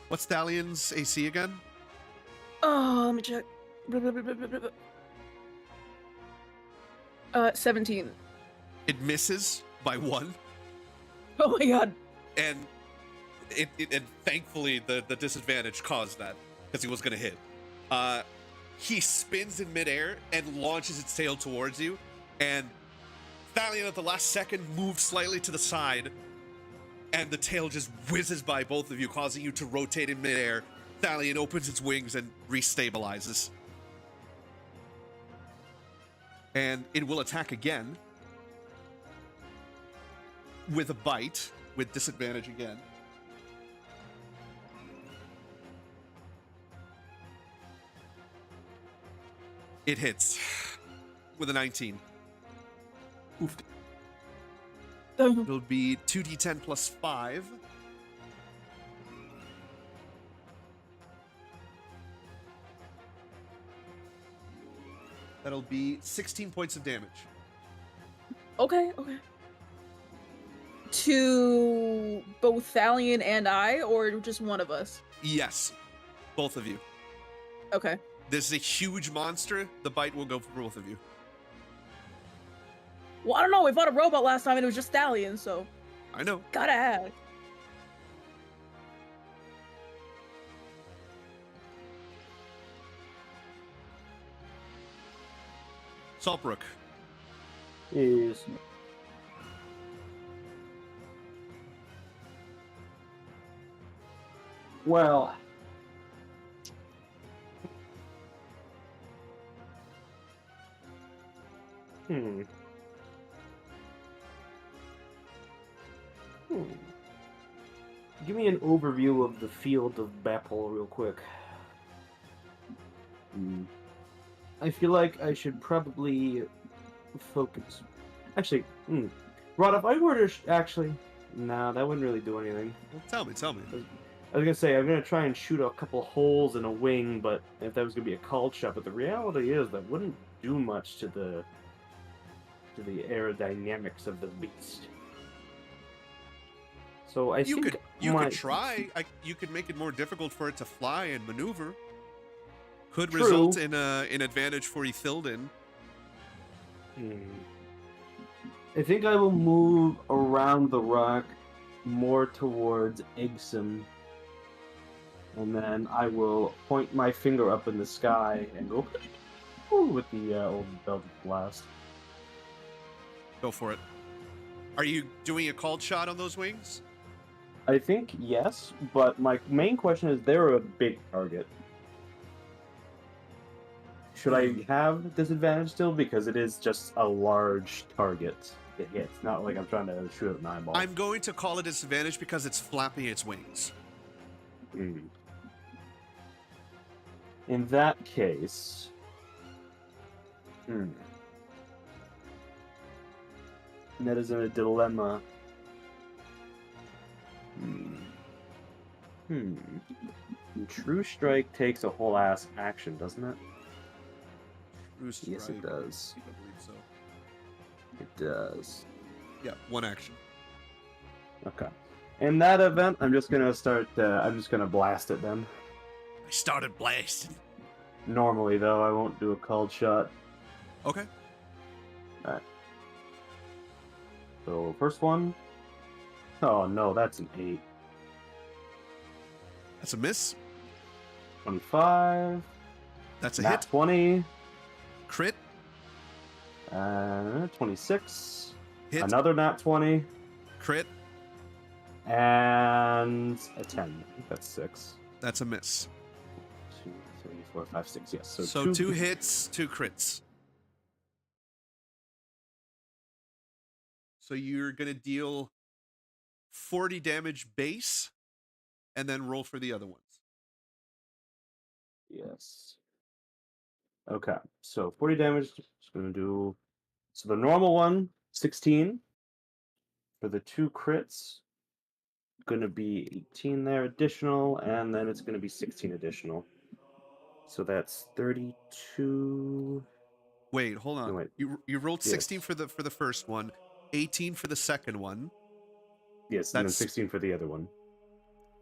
What's Thalian's AC again? Oh, let me check. 17. It misses by 1. Oh my god. And and thankfully the disadvantage caused that because he was going to hit. He spins in midair and launches its tail towards you, and Thalian at the last second moves slightly to the side, and the tail just whizzes by both of you, causing you to rotate in midair. Thalian opens its wings and restabilizes. And it will attack again with a bite, with disadvantage again. It hits with a 19. Oof. It'll be 2d10 plus 5. That'll be 16 points of damage. Okay. To both Thalian and I, or just one of us? Yes, both of you. Okay. This is a huge monster. The bite will go for both of you. Well, I don't know. We fought a robot last time and it was just Thalian, so I know. gotta ask. Saltbrook. Yes. Well. Hmm. Give me an overview of the field of Bapple real quick. I feel like I should probably focus. Actually, Rod, if I were to actually, nah, that wouldn't really do anything. Well, tell me. I was gonna say I'm gonna try and shoot a couple holes in a wing, but if that was gonna be a called shot, but the reality is that wouldn't do much to the aerodynamics of the beast. So I You think could try. You could make it more difficult for it to fly and maneuver. Could True. result in an advantage for Ethildin. I think I will move around the rock more towards Eggsum. And then I will point my finger up in the sky and go with the old Belgian blast. Go for it. Are you doing a called shot on those wings? I think yes, but my main question is they're a big target. Should I have disadvantage still? Because it is just a large target to hit. It's not like I'm trying to shoot at an eyeball. I'm going to call it disadvantage because it's flapping its wings. In that case... That is in a dilemma. True Strike takes a whole ass action, doesn't it? Roost Yes, it Strike. does. I believe so. It does. Yeah, 1 action. Okay. In that event, I'm just gonna start. I'm just gonna blast it then. I started blasting. Normally, though, I won't do a called shot. Okay. Alright. So, first one. Oh no, that's an 8. That's a miss. 25. That's a Nat hit. 20. Crit. 26. Hit. Another nat 20. Crit. And a 10. I think that's 6. That's a miss. 2, 3, 4, 5, 6. Yes. So 2 hits, 2 crits. So you're going to deal 40 damage base and then roll for the other ones. Yes. Okay. So 40 damage. Just going to do. So the normal one, 16. For the 2 crits, going to be 18 there additional. And then it's going to be 16 additional. So that's 32. Wait, hold on. No, wait. You rolled 16 Yes. for the first one, 18 for the second one. Yes, and then That's 16 for the other one.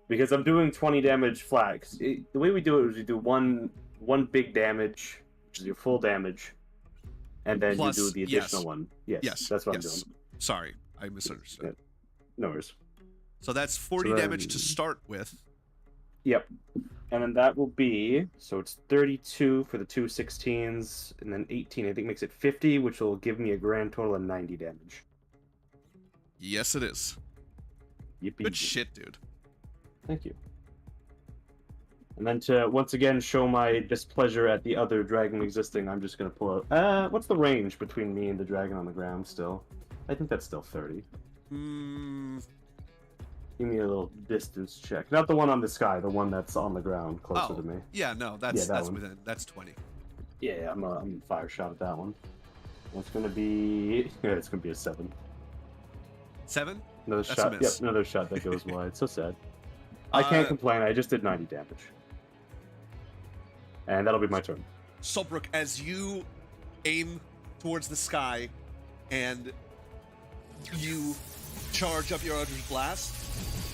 Because I'm doing 20 damage flat. 'Cause the way we do it is we do one big damage, which is your full damage, and then Plus, you do the additional yes. one. Yes, Yes. that's what yes. I'm doing. Sorry, I misunderstood. No worries. So that's 40 So damage then- to start with. Yep. And then that will be, so it's 32 for the 2 16s, and then 18, I think makes it 50, which will give me a grand total of 90 damage. Yes, it is. Yippee. Good shit, dude. Thank you. And then to once again show my displeasure at the other dragon existing, I'm just gonna pull out. What's the range between me and the dragon on the ground still? I think that's still 30. Give me a little distance check. Not the one on the sky, the one that's on the ground closer to me. Yeah, no, that's that one. within. That's 20. Yeah, I'm fire shot at that one. It's gonna be it's gonna be a 7. 7? Another That's a shot. Yep, miss. another shot that goes wide. So sad. I can't complain. I just did 90 damage. And that'll be my turn. Solbrook, as you aim towards the sky and you charge up your Eldritch Blast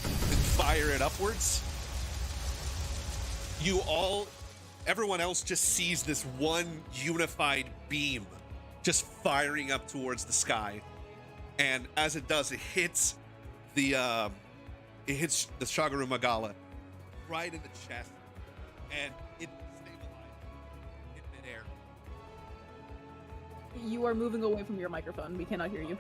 and fire it upwards, everyone else just sees this one unified beam just firing up towards the sky. And as it does, it hits the Shagaru Magala right in the chest, and it stabilizes in midair. You are moving away from your microphone. We cannot hear you.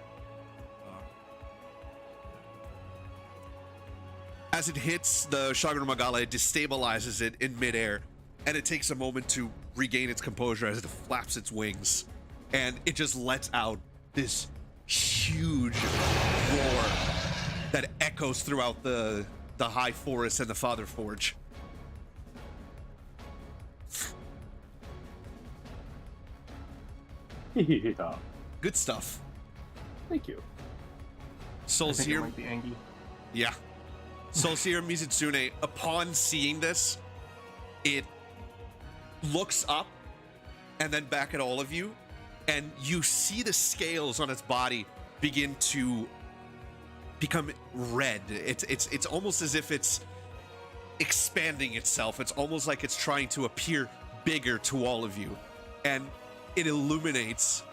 As it hits the Shagaru Magala, it destabilizes it in midair, and it takes a moment to regain its composure as it flaps its wings, and it just lets out this huge roar that echoes throughout the high forest and the Father Forge. Yeah. Good stuff. Thank you. I think it Solseer, might be Angie. yeah. Solseer Mizitsune, upon seeing this, it looks up and then back at all of you, and you see the scales on its body begin to become red. It's almost as if it's expanding itself. It's almost like it's trying to appear bigger to all of you, and it illuminates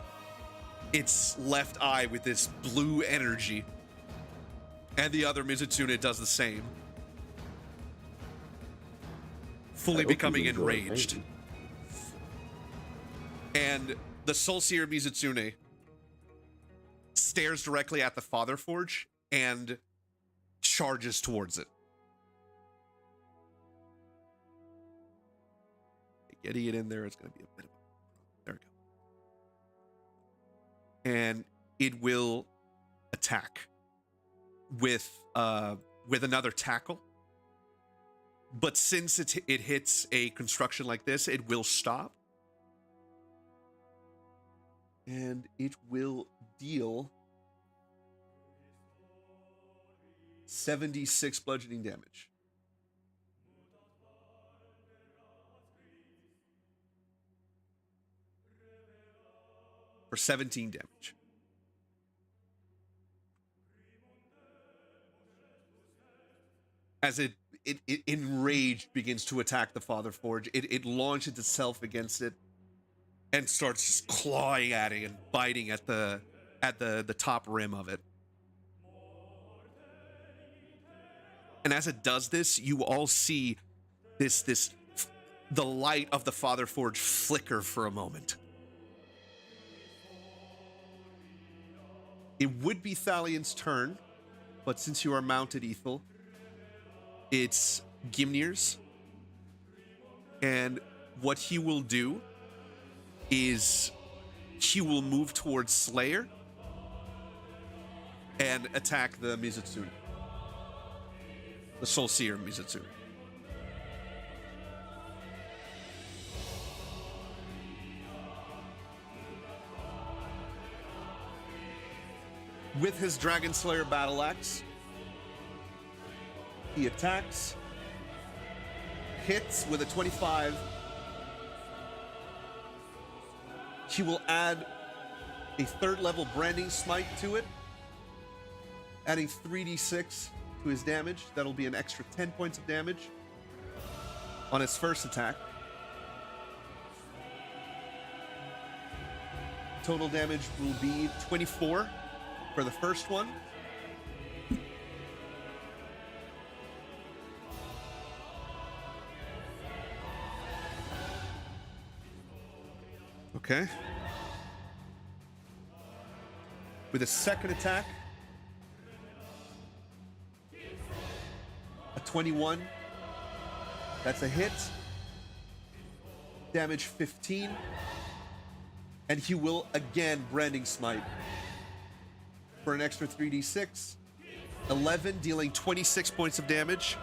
its left eye with this blue energy, and the other Mizitsune does the same, fully becoming enraged. And the Solseer Mizitsune stares directly at the Father Forge and charges towards it. Getting it in there is going to be a bit of a... There we go. And it will attack with another tackle. But since it hits a construction like this, it will stop. And it will deal 76 bludgeoning damage. for 17 damage. As it enraged begins to attack the Father Forge, it launches itself against it and starts just clawing at it and biting at the top rim of it. And as it does this, you all see the light of the Father Forge flicker for a moment. It would be Thalian's turn, but since you are mounted, Ethel, it's Gimnir's. And what he will do is he will move towards Slayer and attack the Mizutsuri. The Soul Seer Mizutsuri. With his Dragon Slayer battle axe, he attacks, hits with a 25. He will add a 3rd level branding smite to it, adding 3d6 to his damage. That'll be an extra 10 points of damage on his first attack. Total damage will be 24 for the first one. Okay. With a second attack, a 21. That's a hit. Damage 15. And he will again branding smite for an extra 3d6. 11, dealing 26 points of damage.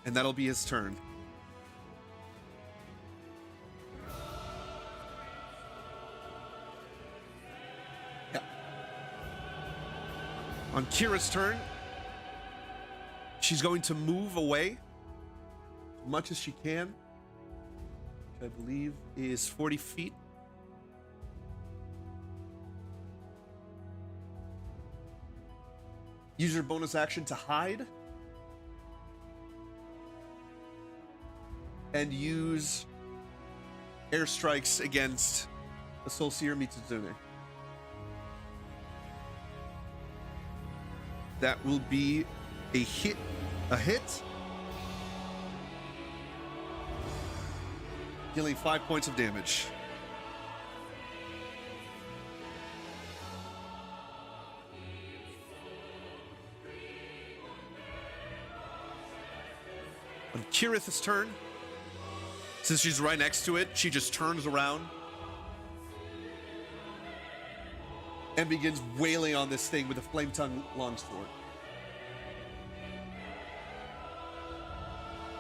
And that'll be his turn. Yeah. On Kira's turn, she's going to move away as much as she can, which I believe is 40 feet. Use your bonus action to hide. And use airstrikes against the Soul Seer Mitsuzune. That will be a hit. Dealing 5 points of damage. On Kirith's turn, since she's right next to it, she just turns around and begins wailing on this thing with a flame tongue longsword.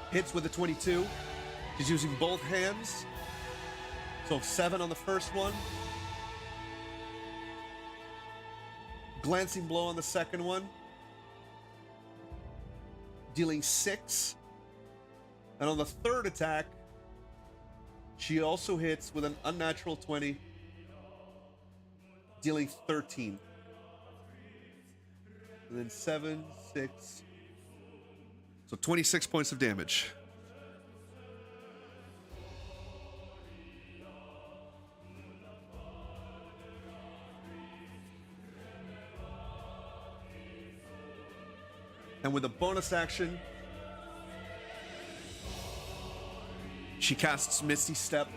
Hits with a 22. She's using both hands. So 7 on the first one. Glancing blow on the second one. Dealing 6. And on the third attack, she also hits with an unnatural 20, dealing 13. And then 7, 6. So 26 points of damage. And with a bonus action, she casts Misty Step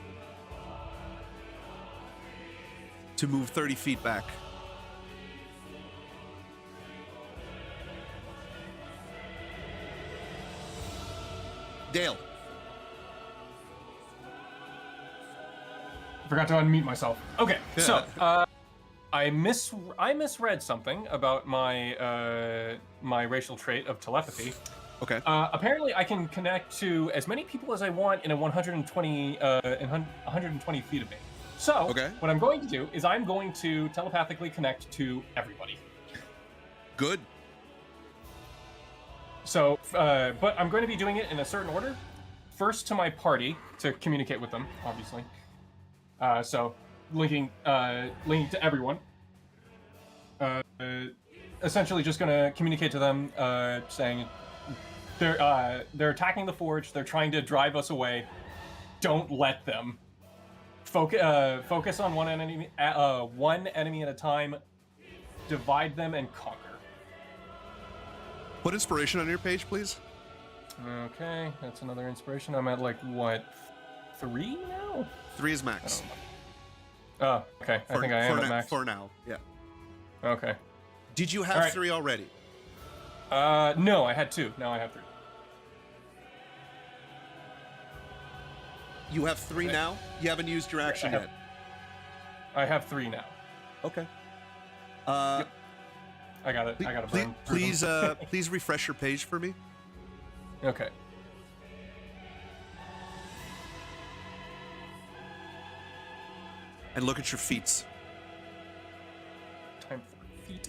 to move 30 feet back. Dale. I forgot to unmute myself. Okay, so I misread something about my my racial trait of telepathy. Okay. Apparently, I can connect to as many people as I want in a 120 feet of me. So, what I'm going to do is I'm going to telepathically connect to everybody. Good. So, but I'm going to be doing it in a certain order. First to my party to communicate with them, obviously. So linking to everyone. Essentially, just going to communicate to them, saying they're attacking the forge. They're trying to drive us away. Don't let them. Focus on one enemy at a time. Divide them and conquer. Put inspiration on your page, please. Okay, that's another inspiration. I'm at like what, 3 now? 3 is max. Oh, okay. I think I am at max. For now, yeah. Okay. Did you have All right. 3 already? No, I had 2. Now I have 3. You have 3 now? You haven't used your action yet? I have 3 now. Okay. Yep. I got it. I got to burn. Please refresh your page for me. Okay. And look at your feats. Time for feet.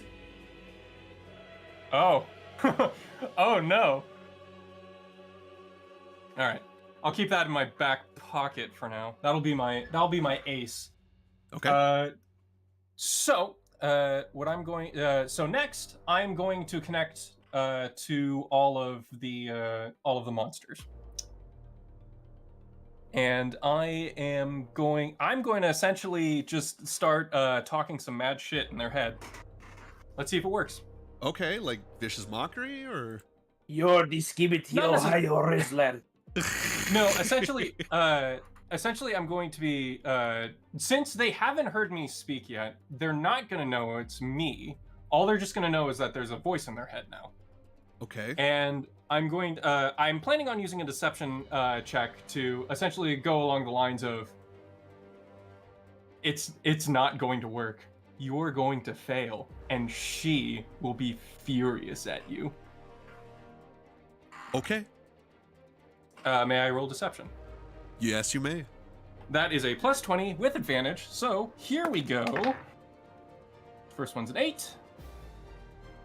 Oh. Oh no. All right. I'll keep that in my back pocket for now. That'll be my ace. Okay. So next I'm going to connect to all of the monsters. And I'm going to essentially just start talking some mad shit in their head. Let's see if it works. Okay, like vicious mockery or You're the Skibidi Ohio Rizzler. No, essentially I'm going to be since they haven't heard me speak yet, they're not going to know it's me. All they're just going to know is that there's a voice in their head now. Okay. And I'm planning on using a deception check to essentially go along the lines of it's not going to work. You're going to fail, and she will be furious at you. Okay. May I roll deception? Yes, you may. That is a plus 20 with advantage. So here we go. First one's an 8.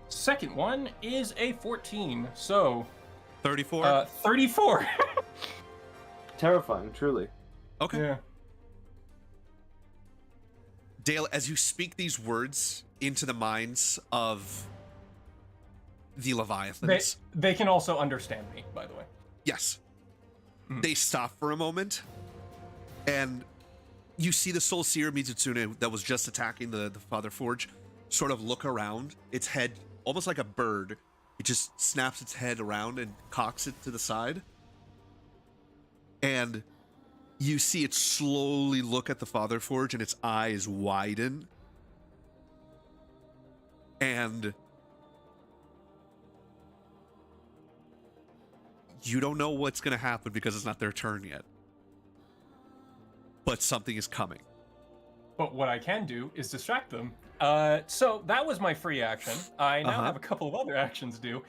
Second one is a 14. So 34. 34. Terrifying, truly. Okay. Yeah. Dale, as you speak these words into the minds of the Leviathans, They can also understand me, by the way. yes, they stop for a moment, and you see the Soul Seer Mizutsune that was just attacking the Father Forge sort of look around, its head almost like a bird. It just snaps its head around and cocks it to the side. And you see it slowly look at the Father Forge and its eyes widen. And you don't know what's going to happen because it's not their turn yet. But something is coming. But what I can do is distract them. So that was my free action. I now have a couple of other actions due.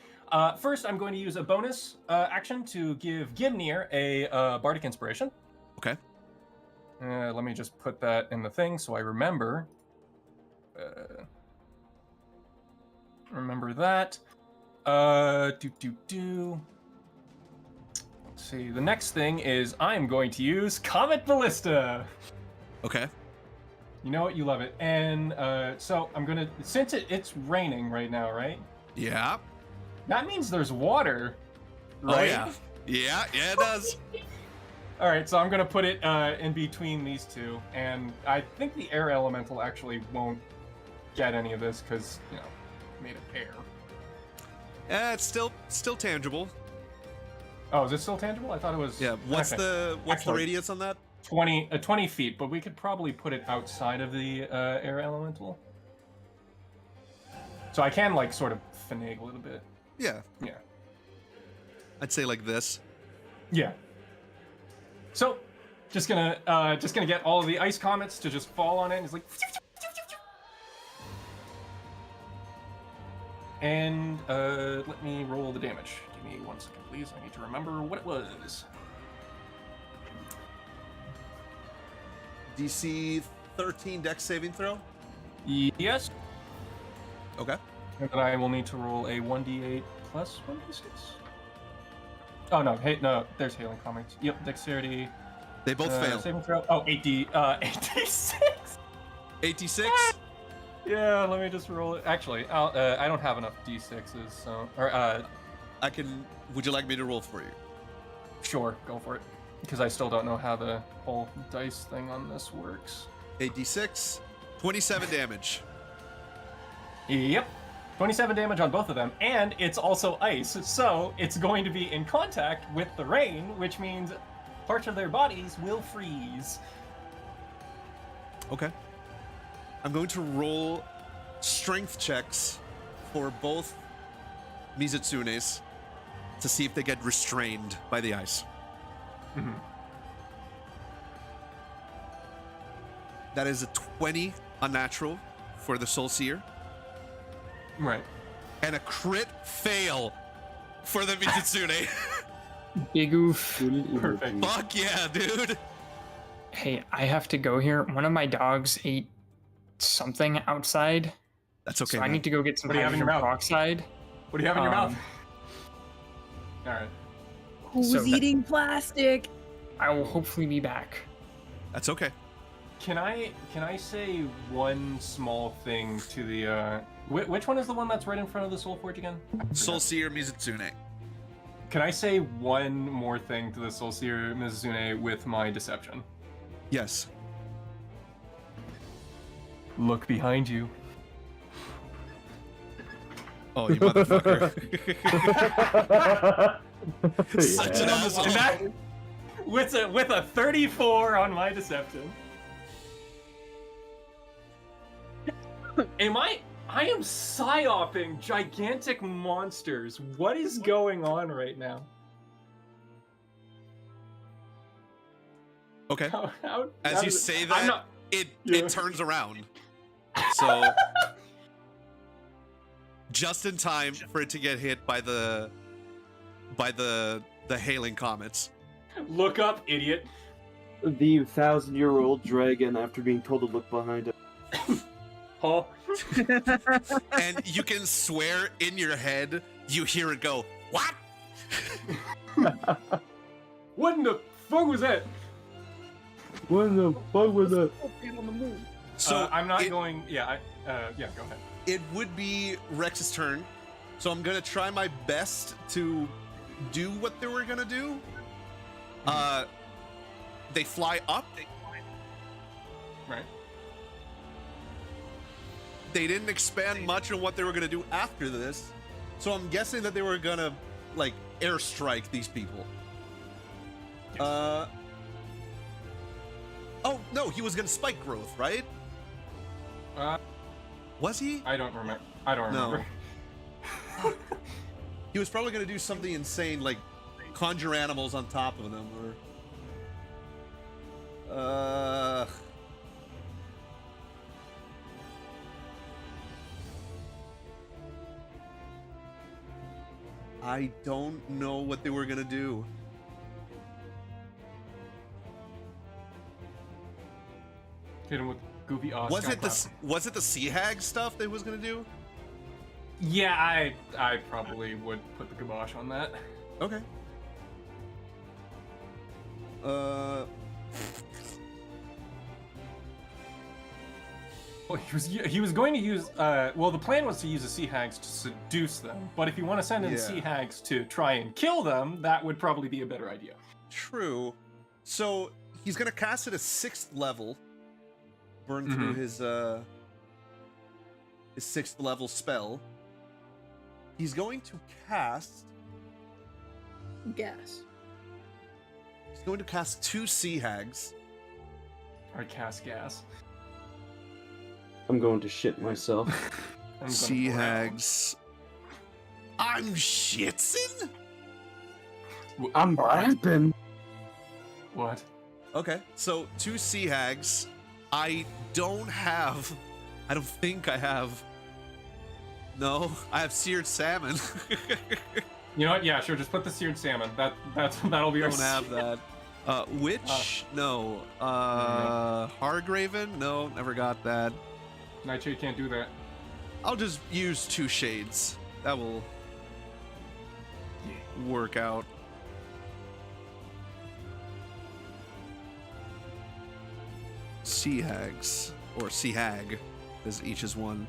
First, I'm going to use a bonus action to give Gimnir a Bardic Inspiration. Okay. Let me just put that in the thing so I remember. Remember that. Let's see. The next thing is I'm going to use Comet Ballista. Okay. You know it, you love it. And so I'm gonna, since it's raining right now, right? Yeah. That means there's water, right? Oh, yeah. Yeah, it does. All right, so I'm gonna put it in between these two, and I think the air elemental actually won't get any of this because made of air. It's still tangible. Oh, is it still tangible? I thought it was. Yeah. What's okay. the radius on that? 20 feet, but we could probably put it outside of the air elemental. So I can sort of finagle it a bit. Yeah. Yeah. I'd say like this. Yeah. So, just gonna get all of the ice comets to just fall on it. And it's like, and let me roll the damage. Give me 1 second, please. I need to remember what it was. DC 13 Dex saving throw. Yes. Okay. And then I will need to roll a 1d8 plus 1d6. Oh no, hey, no, there's hailing comments. Yep, dexterity. They both fail. Saving throw. Oh, 86. 86. Yeah, let me just roll it. Actually, I don't have enough d6s, so I can. Would you like me to roll for you? sure, go for it, because I still don't know how the whole dice thing on this works. 8d6, 27 damage. Yep, 27 damage on both of them, and it's also ice, so it's going to be in contact with the rain, which means parts of their bodies will freeze. Okay. I'm going to roll strength checks for both Mizutsunes to see if they get restrained by the ice. Mm-hmm. That is a 20 unnatural for the Soul Seer, Right. and a crit fail for the Mizutsune. Big oof. Perfect. Fuck yeah, dude. Hey, I have to go here. One of my dogs ate something outside, That's okay. so I man. need to go get some What do you have in your hydrogen mouth? peroxide. What do you have in your mouth? Um, All right. Who's So that- eating plastic? I will hopefully be back. That's okay. Can I say one small thing to the which one is the one that's right in front of the Soul Forge again? Soul Seer Mizutsune. Can I say one more thing to the Soul Seer Mizune with my deception? Yes. Look behind you. Oh, you motherfucker. Such an Yeah. asshole. And that, with a 34 on my deception. I am psyoping gigantic monsters. What is going on right now? Okay. How As you does it- say I'm that, not- it Yeah. turns around. So just in time for it to get hit by the hailing comets. Look up, idiot. The 1,000-year-old dragon, after being told to look behind it. Huh? And you can swear in your head you hear it go, "What?" What in the fuck was that? What in the fuck was that? On the moon. So I'm not it, going. Yeah, yeah. Go ahead. it would be Rex's turn. So I'm gonna try my best to do what they were gonna do. They fly up. Right. They didn't expand much on what they were gonna do after this, so I'm guessing that they were gonna like airstrike these people. Yes. Oh no, he was gonna spike growth, right? Was he? I don't remember. I don't remember. No. He was probably gonna do something insane, like conjure animals on top of them, or I don't know what they were gonna do. Hit him with goofy ass. Was it the sea hag stuff they was gonna do? Yeah, I probably would put the kibosh on that. Okay. Well, he was going to use. Well, the plan was to use the sea hags to seduce them. But if you want to send in Yeah. sea hags to try and kill them, that would probably be a better idea. True. So he's gonna cast at a 6th level. Burn through his 6th level spell. He's going to cast. Gas. He's going to cast 2 sea hags. Or cast gas. I'm going to shit myself. I'm gonna Sea pour out. hags. I'm shitsin'? I'm rapping. What? Okay, so 2 sea hags. I don't think I have. No, I have seared salmon. You know what? Yeah, sure. Just put the seared salmon. That'll be I our. don't have that. Witch? No. Hargraven? No, never got that. Nightshade can't do that. I'll just use 2 shades. That will work out. sea hags, or sea hag, because each is one.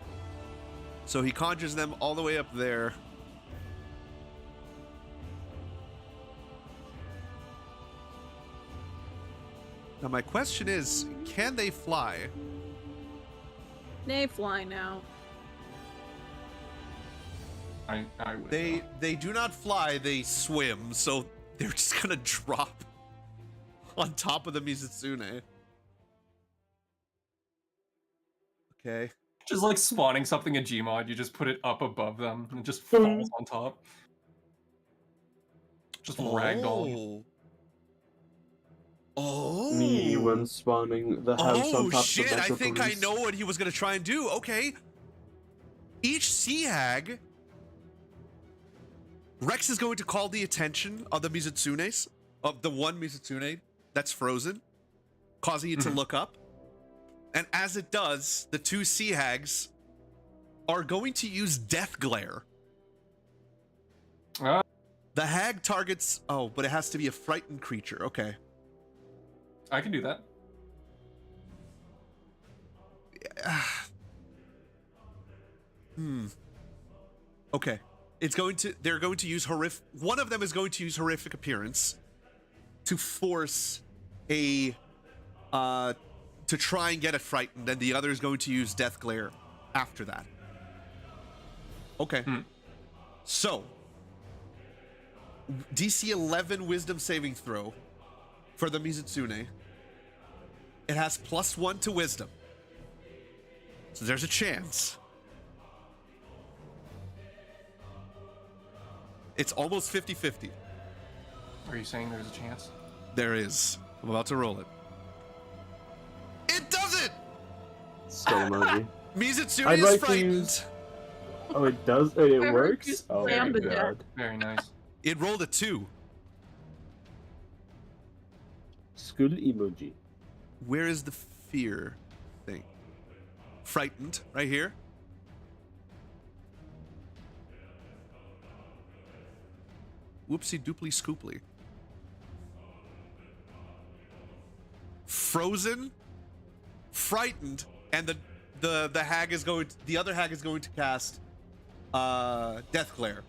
So he conjures them all the way up there. Now my question is, can they fly? They fly now. I would. They do not fly, they swim, so they're just gonna drop on top of the Mizitsune. Okay. Just like spawning something in Gmod, you just put it up above them and it just falls on top. Just ragdoll. Oh. Me when spawning the house on top shit, of the I think I Metropolis. know what he was gonna try and do. Okay. Each sea hag, Rex is going to call the attention of the Mizutsunes, of the one Mizitsune that's frozen, causing it to look up. And as it does, the two sea hags are going to use Death Glare. The hag targets... Oh, but it has to be a frightened creature. Okay. I can do that. Okay. They're going to use one of them is going to use horrific appearance to force to try and get it frightened, and the other is going to use Death Glare after that. Okay. So, DC 11 Wisdom saving throw for the Mizitsune. It has +1 to Wisdom. So there's a chance. It's almost 50-50. Are you saying there's a chance? There is. I'm about to roll it. It doesn't! Still emoji. Mizitsune I'd is like to frightened. use- Oh, it does? It I heard works? you Oh my slam the god. Very nice. It rolled a 2. Skull emoji. Where is the fear thing? Frightened, right here. Whoopsie dooply scooply. Frozen, frightened, and the hag is going. The other hag is going to cast Death Glare.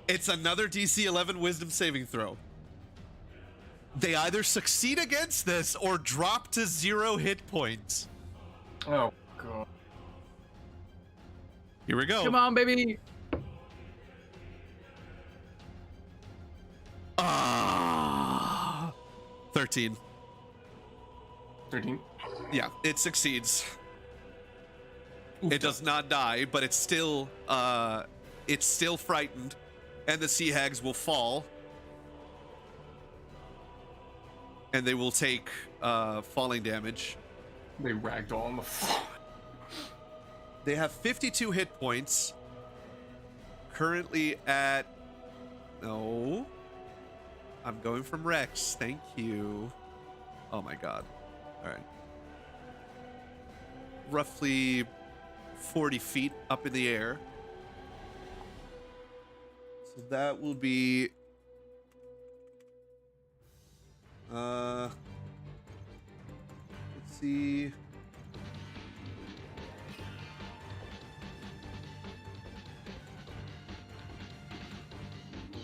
It's another DC 11 Wisdom saving throw. They either succeed against this or drop to 0 hit points. Oh god. Here we go. Come on, baby. 13. 13. Yeah, it succeeds. It does not die, but it's still frightened, and the sea hags will fall, and they will take falling damage. They ragdoll on the floor. They have 52 hit points. Currently at... No. I'm going from Rex. Thank you. Oh my god. Alright. Roughly 40 feet up in the air. So that will be... let's see...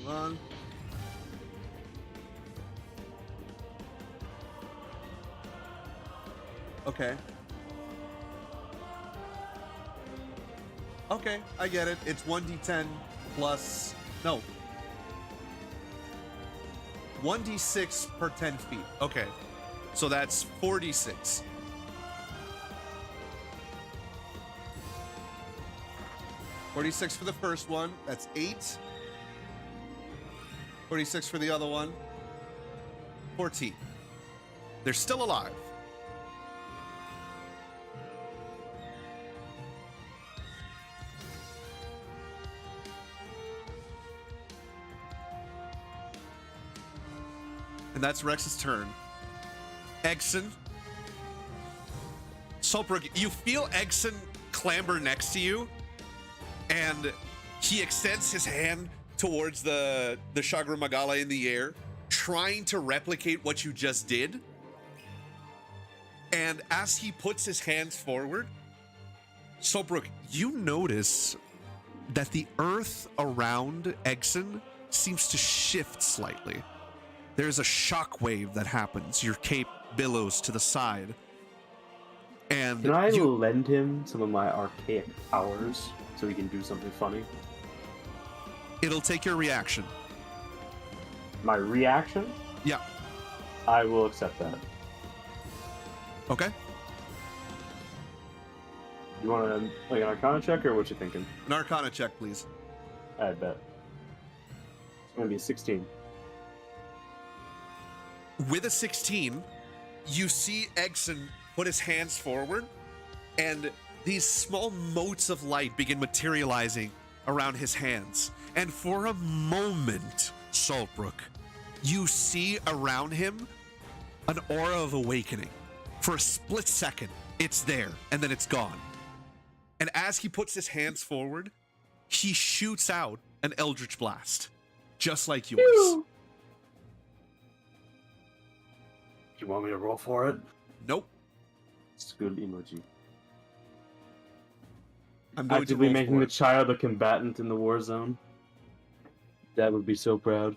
Hold on. Okay. Okay, I get it. It's 1d10 plus... No. 1d6 per 10 feet. Okay. So that's 4d6. $46 for the first one. That's 8. 46 for the other one. 14. They're still alive. And that's Rex's turn. Egson. Solbrook, you feel Egson clamber next to you, and he extends his hand towards the Shagra Magala in the air, trying to replicate what you just did. And as he puts his hands forward, Solbrook, you notice that the earth around Egson seems to shift slightly. There's a shockwave that happens. Your cape billows to the side. And Can I lend him some of my archaic powers so he can do something funny? It'll take your reaction. My reaction? Yeah. I will accept that. Okay. You want to like an Arcana check, or what you thinking? An Arcana check, please. I bet. It's going to be a 16. With a 16, you see Egson put his hands forward, and these small motes of light begin materializing around his hands. And for a moment, Saltbrook, you see around him an aura of awakening. For a split second, it's there, and then it's gone. And as he puts his hands forward, he shoots out an Eldritch Blast, just like yours. Do you want me to roll for it? Nope. It's a good emoji. I'm going Actively to roll making for the it. child a combatant in the war zone. Dad would be so proud.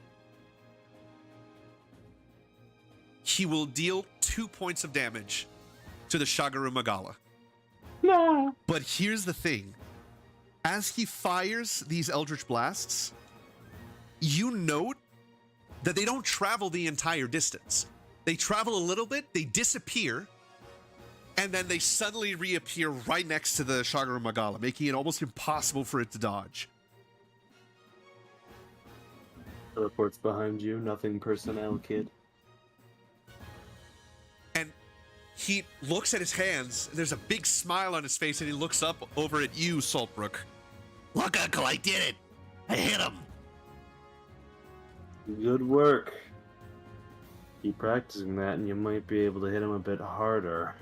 He will deal 2 points of damage to the Shagaru Magala. No. But here's the thing. As he fires these Eldritch Blasts, you note that they don't travel the entire distance. They travel a little bit, they disappear, and then they suddenly reappear right next to the Shagaru Magala, making it almost impossible for it to dodge. Teleports behind you, nothing personnel, kid. And he looks at his hands, and there's a big smile on his face, and he looks up over at you, Saltbrook. Look, Uncle, I did it! I hit him! Good work. Keep practicing that, and you might be able to hit him a bit harder.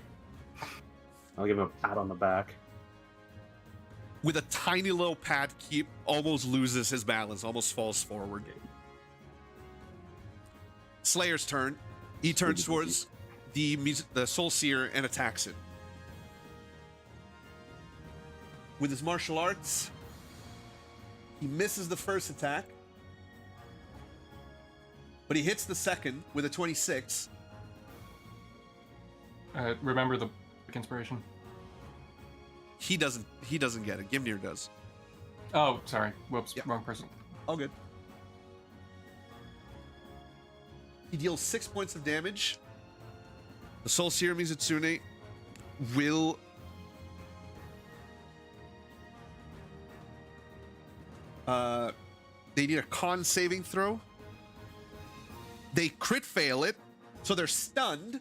I'll give him a pat on the back. With a tiny little pat, he almost loses his balance, almost falls forward. Slayer's turn. He turns towards the Soul Seer and attacks it. With his martial arts, he misses the first attack, but he hits the second with a 26. Remember the inspiration. He doesn't get it. Gimnir does. Oh, sorry. Whoops, Yeah. wrong person. All good. He deals 6 points of damage. The Soul Seer Mizutsune will they need a con saving throw. They crit fail it, so they're stunned,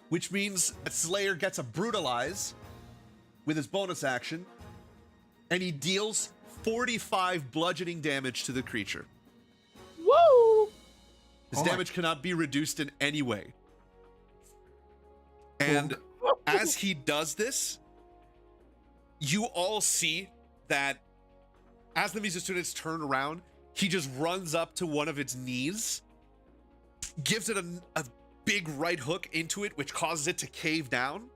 which means that Slayer gets a brutalize with his bonus action, and he deals 45 bludgeoning damage to the creature. Woo! His Oh my- damage cannot be reduced in any way. And as he does this, you all see that as the Mizutsunes turn around, he just runs up to one of its knees, gives it a big right hook into it, which causes it to cave down.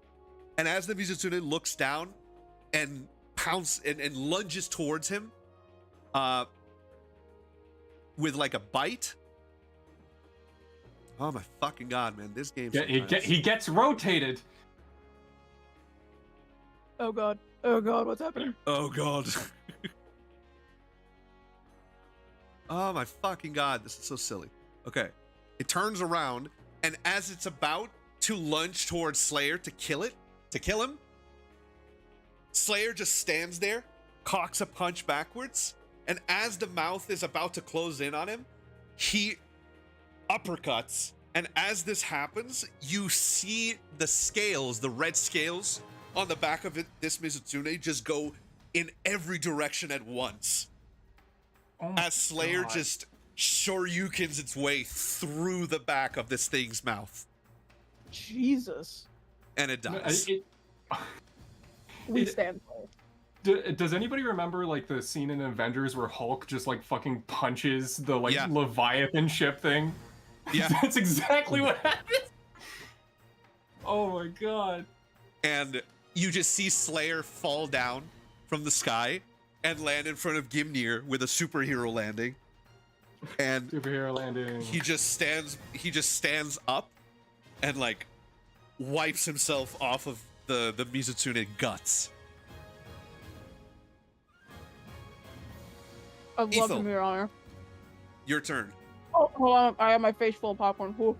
And as the Mizutsune looks down and pounces and lunges towards him, with like a bite. Oh my fucking god, man! This game. He gets rotated. Oh god. Oh god, what's happening? Oh god. Oh my fucking god, this is so silly. Okay. It turns around, and as it's about to lunge towards Slayer to kill him, Slayer just stands there, cocks a punch backwards, and as the mouth is about to close in on him, he uppercuts. And as this happens, you see the scales, the red scales on the back of this Mizutsune just go in every direction at once. Oh my As Slayer God. just shoryukens its way through the back of this thing's mouth. Jesus. And it dies. We It- stand for it. Does anybody remember like the scene in Avengers where Hulk just like fucking punches the like Yeah. Leviathan ship thing? Yeah. That's exactly what happened. Oh my god. And you just see Slayer fall down from the sky and land in front of Gimnir with a superhero landing. And Superhero landing. he just stands up and like wipes himself off of the Mizutsune guts. I'd love Ethel. to, Your Honor. Your turn. Oh, hold on. I have my face full of popcorn. Ooh.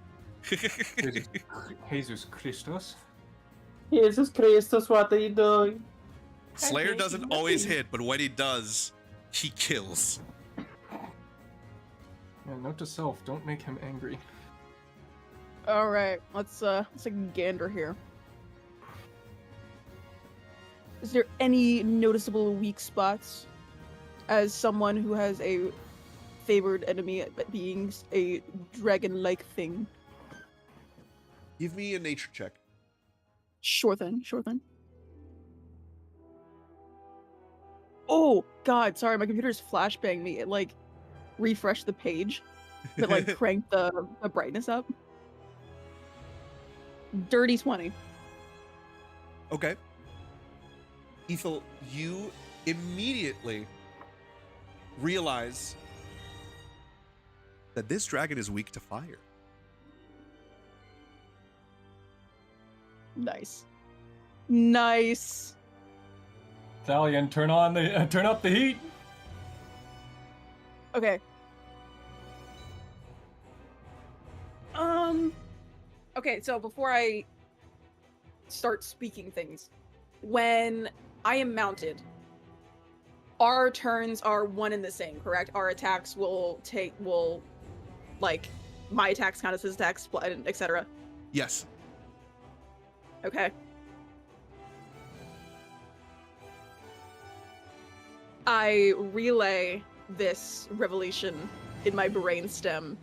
Jesus Christos. Jesus Christus, what are you doing? Slayer doesn't always hit, but when he does, he kills. Yeah, note to self, don't make him angry. All right, let's take a gander here. Is there any noticeable weak spots as someone who has a favored enemy being a dragon-like thing? Give me a nature check. Sure thing, sure thing. Oh God, sorry, my computer's flashbanged me. It like refreshed the page, but like cranked the brightness up. Dirty 20. Okay. Ethel, you immediately realize that this dragon is weak to fire. Nice. Nice. Thalion, turn up the heat. Okay. Okay, so before I start speaking things, when I am mounted, our turns are one and the same, correct? Our attacks will like, my attacks count as his attacks, etc. Yes. Okay. I relay this revelation in my brainstem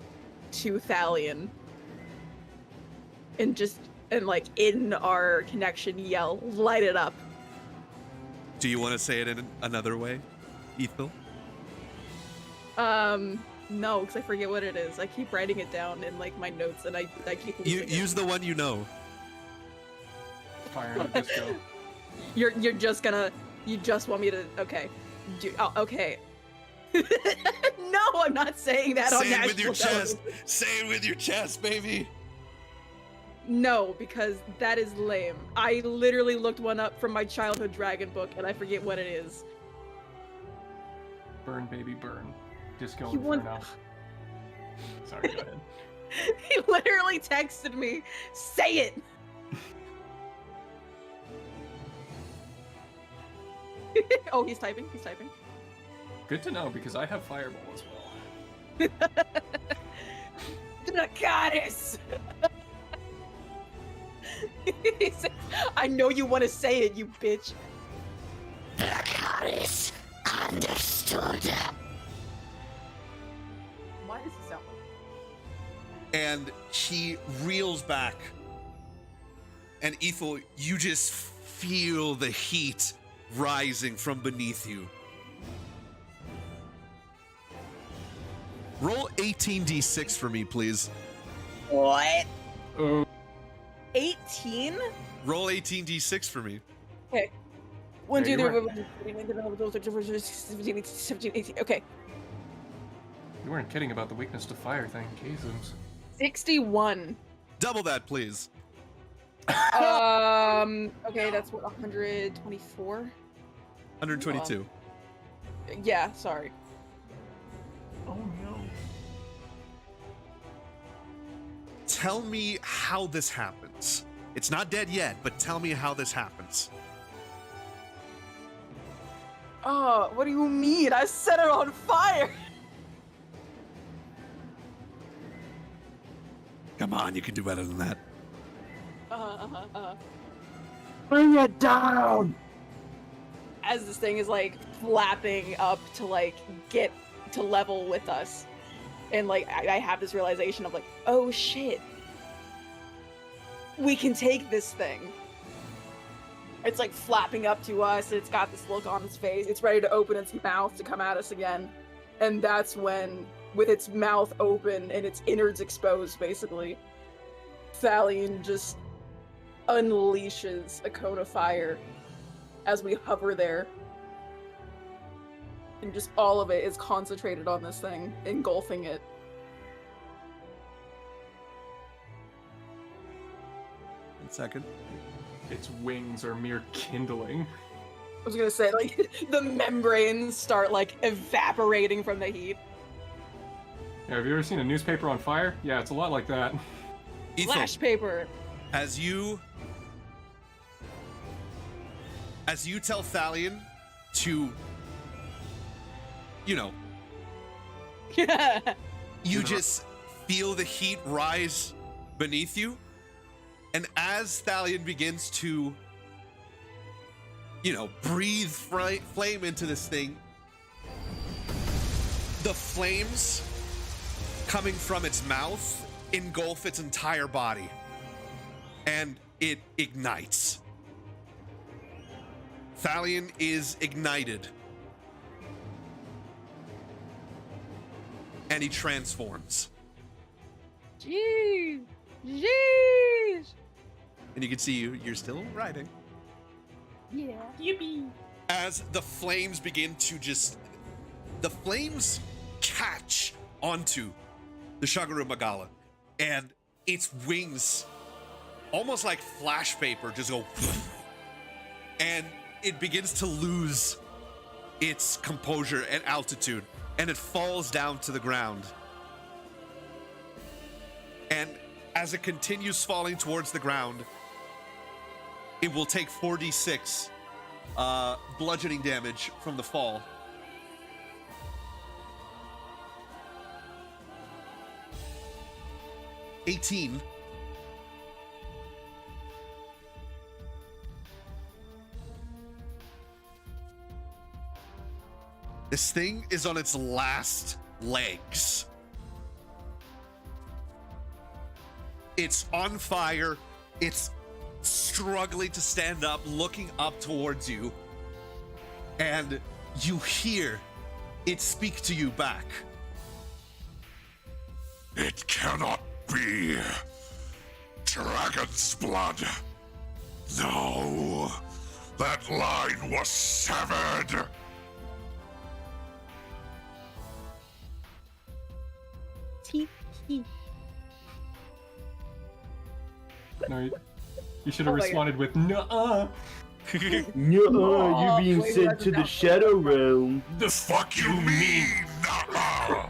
to Thalion, and like in our connection yell, light it up. Do you want to say it in another way, Ethel? No, because I forget what it is. I keep writing it down in like my notes, and I keep You losing it. use the one you know. Fire on a disco. You just want me to, okay. Okay. No, I'm not saying that on Say it with your national chest. television. Say it with your chest, baby. No, because that is lame. I literally looked one up from my childhood dragon book, and I forget what it is. Burn, baby, burn. Disco He won- Inferno. Sorry, go ahead. He literally texted me, say it! Oh, he's typing. Good to know, because I have Fireball as well. The goddess! He said, I know you want to say it, you bitch. The goddess understood. Why does he sound like And he reels back. And Ethel, you just feel the heat rising from beneath you. Roll 18d6 for me, please. What? Oh, 18? Roll 18d6 for me. Okay. 1, Yeah, 2, you 3, 17, 18. Okay. you weren't kidding about the weakness to fire thing. Jesus. 61. Double that, please. Okay, that's what, 124? 122. Yeah, sorry. Oh no. Tell me how this happens. It's not dead yet, but tell me how this happens. Oh, what do you mean? I set it on fire! Come on, you can do better than that. Bring it down! As this thing is like flapping up to like get to level with us. And like I have this realization of like, oh shit. We can take this thing. It's like flapping up to us, and it's got this look on its face. It's ready to open its mouth to come at us again. And that's when, with its mouth open and its innards exposed, basically, Thalion just unleashes a cone of fire as we hover there. And just all of it is concentrated on this thing, engulfing it. One second. Its wings are mere kindling. I was gonna say, like, the membranes start, like, evaporating from the heat. Yeah, have you ever seen a newspaper on fire? Yeah, it's a lot like that. Ethel, Flash paper. as you tell Thalion to, you just feel the heat rise beneath you. And as Thalion begins to, breathe flame into this thing, the flames coming from its mouth engulf its entire body. And it ignites. Thalion is ignited. And he transforms. Jeez. Jeez. And you can see you're still riding. Yeah. Yippee. As the flames begin to the flames catch onto the Shagaru Magala, and its wings, almost like flash paper, just go, and it begins to lose its composure and altitude, and it falls down to the ground. And as it continues falling towards the ground, it will take 4d6 bludgeoning damage from the fall. $18. This thing is on its last legs. It's on fire. It's struggling to stand up, looking up towards you. And you hear it speak to you back. It cannot be. Dragon's blood. No. That line was severed. No, you should have Oh my responded with nuh-uh. Nuh-uh, you're being wait, sent what to is the that? Shadow Realm. The fuck you mean? Nuh-uh.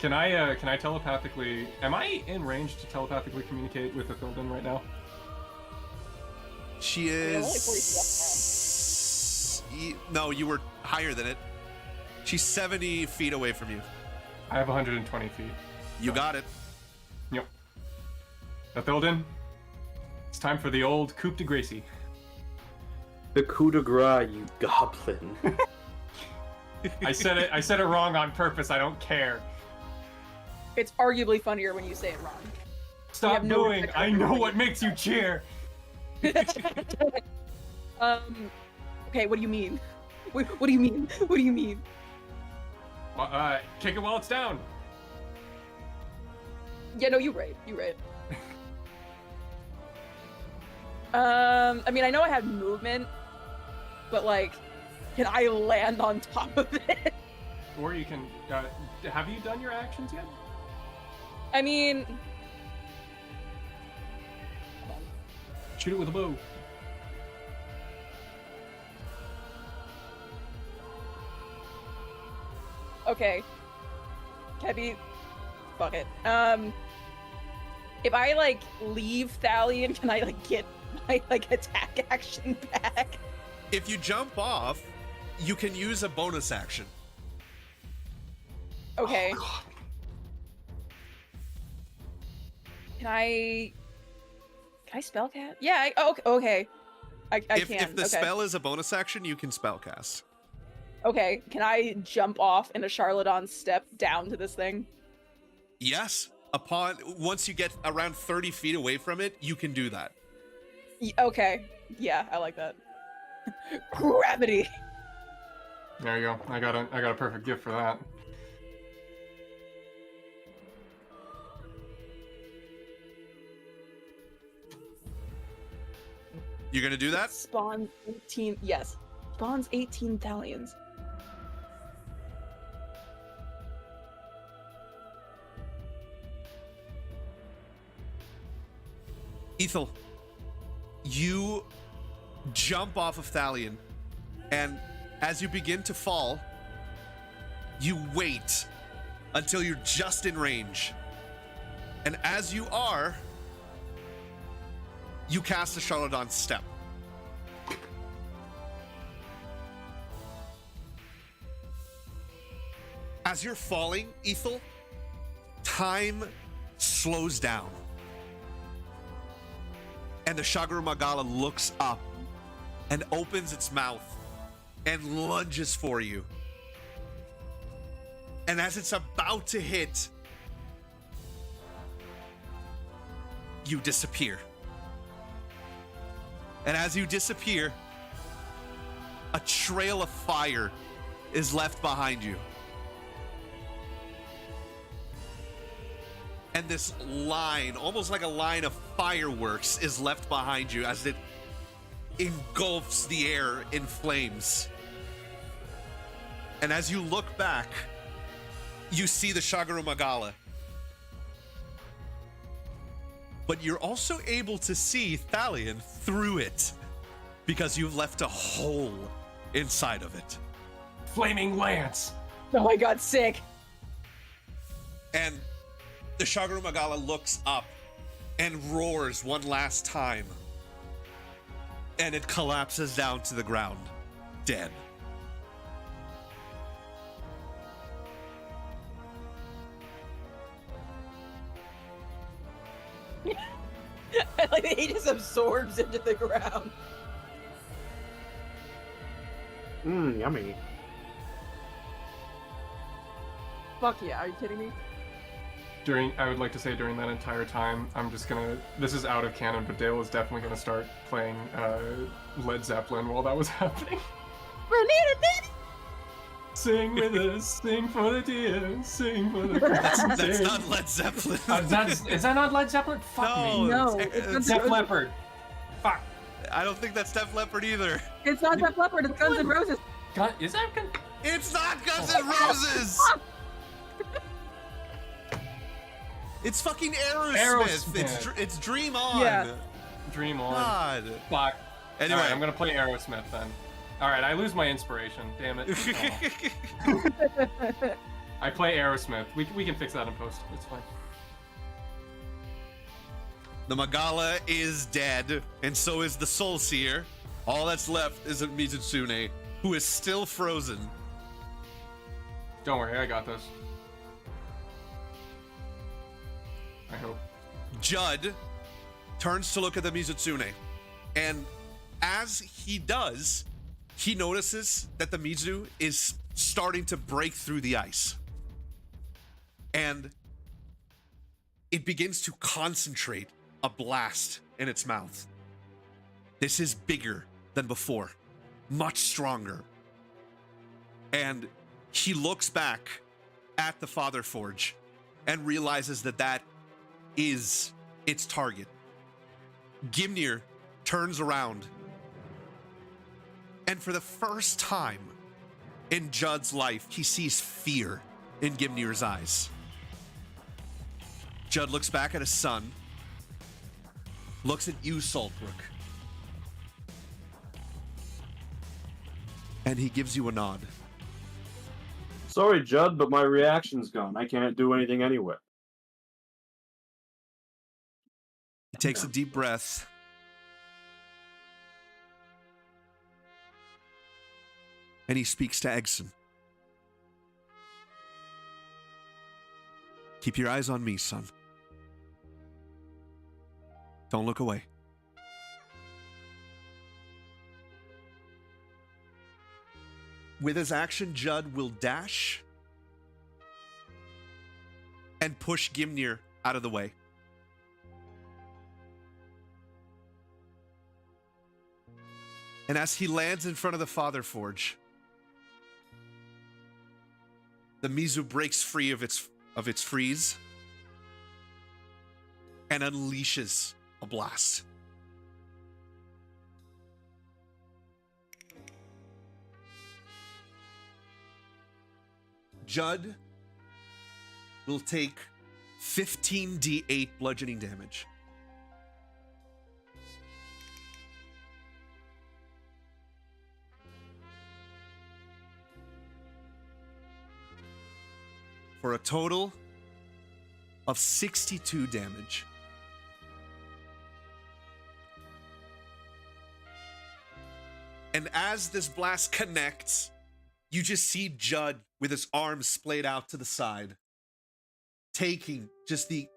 Can I telepathically? Am I in range to telepathically communicate with Ithilden right now? She only is. No, you were higher than it. She's 70 feet away from you. I have 120 feet. You got it. Yep. Ithilden, it's time for the old coup de gracie. The coup de grace, you goblin. I said it wrong on purpose. I don't care. It's arguably funnier when you say it wrong. Stop have no doing. respect I for know everybody. what makes you cheer. Okay, what do you mean? What do you mean? What do you mean? Kick it while it's down. Yeah, no, you're right. You're right. I mean, I know I have movement, but like, can I land on top of it? Or you can. Have you done your actions yet? I mean, Shoot it with a bow. okay. Kebby, fuck it. If I like leave Thalion, can I like get my like attack action back? If you jump off, you can use a bonus action. Okay. Oh, God. Can I spell cast? Yeah. Okay. I If can. the okay. spell is a bonus action, you can spell cast. Okay. Can I jump off in a Charlatan step down to this thing? Yes. Once you get around 30 feet away from it, you can do that. Okay. Yeah, I like that. Gravity. There you go. I got a perfect gift for that. You're gonna do that? Spawns 18. Yes. Spawns 18 Thalians. Ethel, you jump off of Thalion, and as you begin to fall, you wait until you're just in range. And as you are, you cast a Charlatan Step. As you're falling, Ethel, time slows down. And the Shagru Magala looks up and opens its mouth and lunges for you. And as it's about to hit, you disappear. And as you disappear, a trail of fire is left behind you. And this line, almost like a line of fireworks, is left behind you as it engulfs the air in flames. And as you look back, you see the Shagru Magala. But you're also able to see Thalion through it because you've left a hole inside of it. Flaming lance. Oh my god, sick. And the Shagru Magala looks up and roars one last time. And it collapses down to the ground, dead. Like he just absorbs into the ground. Yummy. Fuck yeah, are you kidding me? I would like to say during that entire time, I'm just gonna, this is out of canon, but Dale is definitely gonna start playing Led Zeppelin while that was happening. Sing with us, sing for the deer, sing for the That's not Led Zeppelin. Is that not Led Zeppelin? Fuck me. No, it's Def Leppard. Fuck. I don't think that's Def Leppard either. It's not Def Leppard, it's Guns N' Roses. Is that It's not Guns N' Roses! It's fucking Aerosmith. It's Dream On. Yeah. Dream On? God. Fuck. Anyway, Alright, I'm gonna play Aerosmith then. Alright, I lose my inspiration. Damn it. Oh. I play Aerosmith. We can fix that in post. It's fine. The Magala is dead, and so is the Soul Seer. All that's left is a Mizutsune, who is still frozen. Don't worry, I got this. I hope. Judd turns to look at the Mizutsune, and as he does, he notices that the Mizu is starting to break through the ice. And it begins to concentrate a blast in its mouth. This is bigger than before, much stronger. And he looks back at the Father Forge and realizes that that is its target. Gimnir turns around, and for the first time in Judd's life, he sees fear in Gimnir's eyes. Judd looks back at his son, looks at you, Saltbrook, and he gives you a nod. Sorry, Judd, but my reaction's gone. I can't do anything anyway. He takes a deep breath. And he speaks to Egson. Keep your eyes on me, son. Don't look away. With his action, Judd will dash and push Gimnir out of the way. And as he lands in front of the Father Forge, the Mizu breaks free of its freeze and unleashes a blast. Judd will take 15d8 bludgeoning damage. For a total of 62 damage. And as this blast connects, you just see Judd with his arms splayed out to the side, taking just the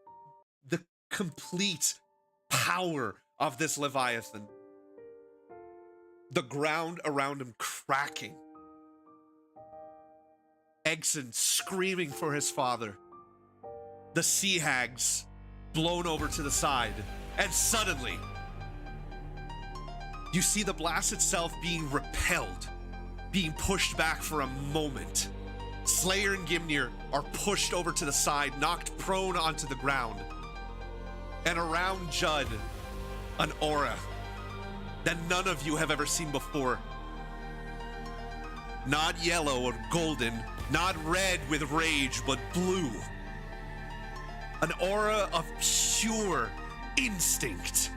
complete power of this Leviathan. The ground around him cracking. Egson screaming for his father. The sea hags blown over to the side. And suddenly, you see the blast itself being repelled, being pushed back for a moment. Slayer and Gimnir are pushed over to the side, knocked prone onto the ground. And around Judd, an aura that none of you have ever seen before. Not yellow or golden, not red with rage, but blue. An aura of pure instinct.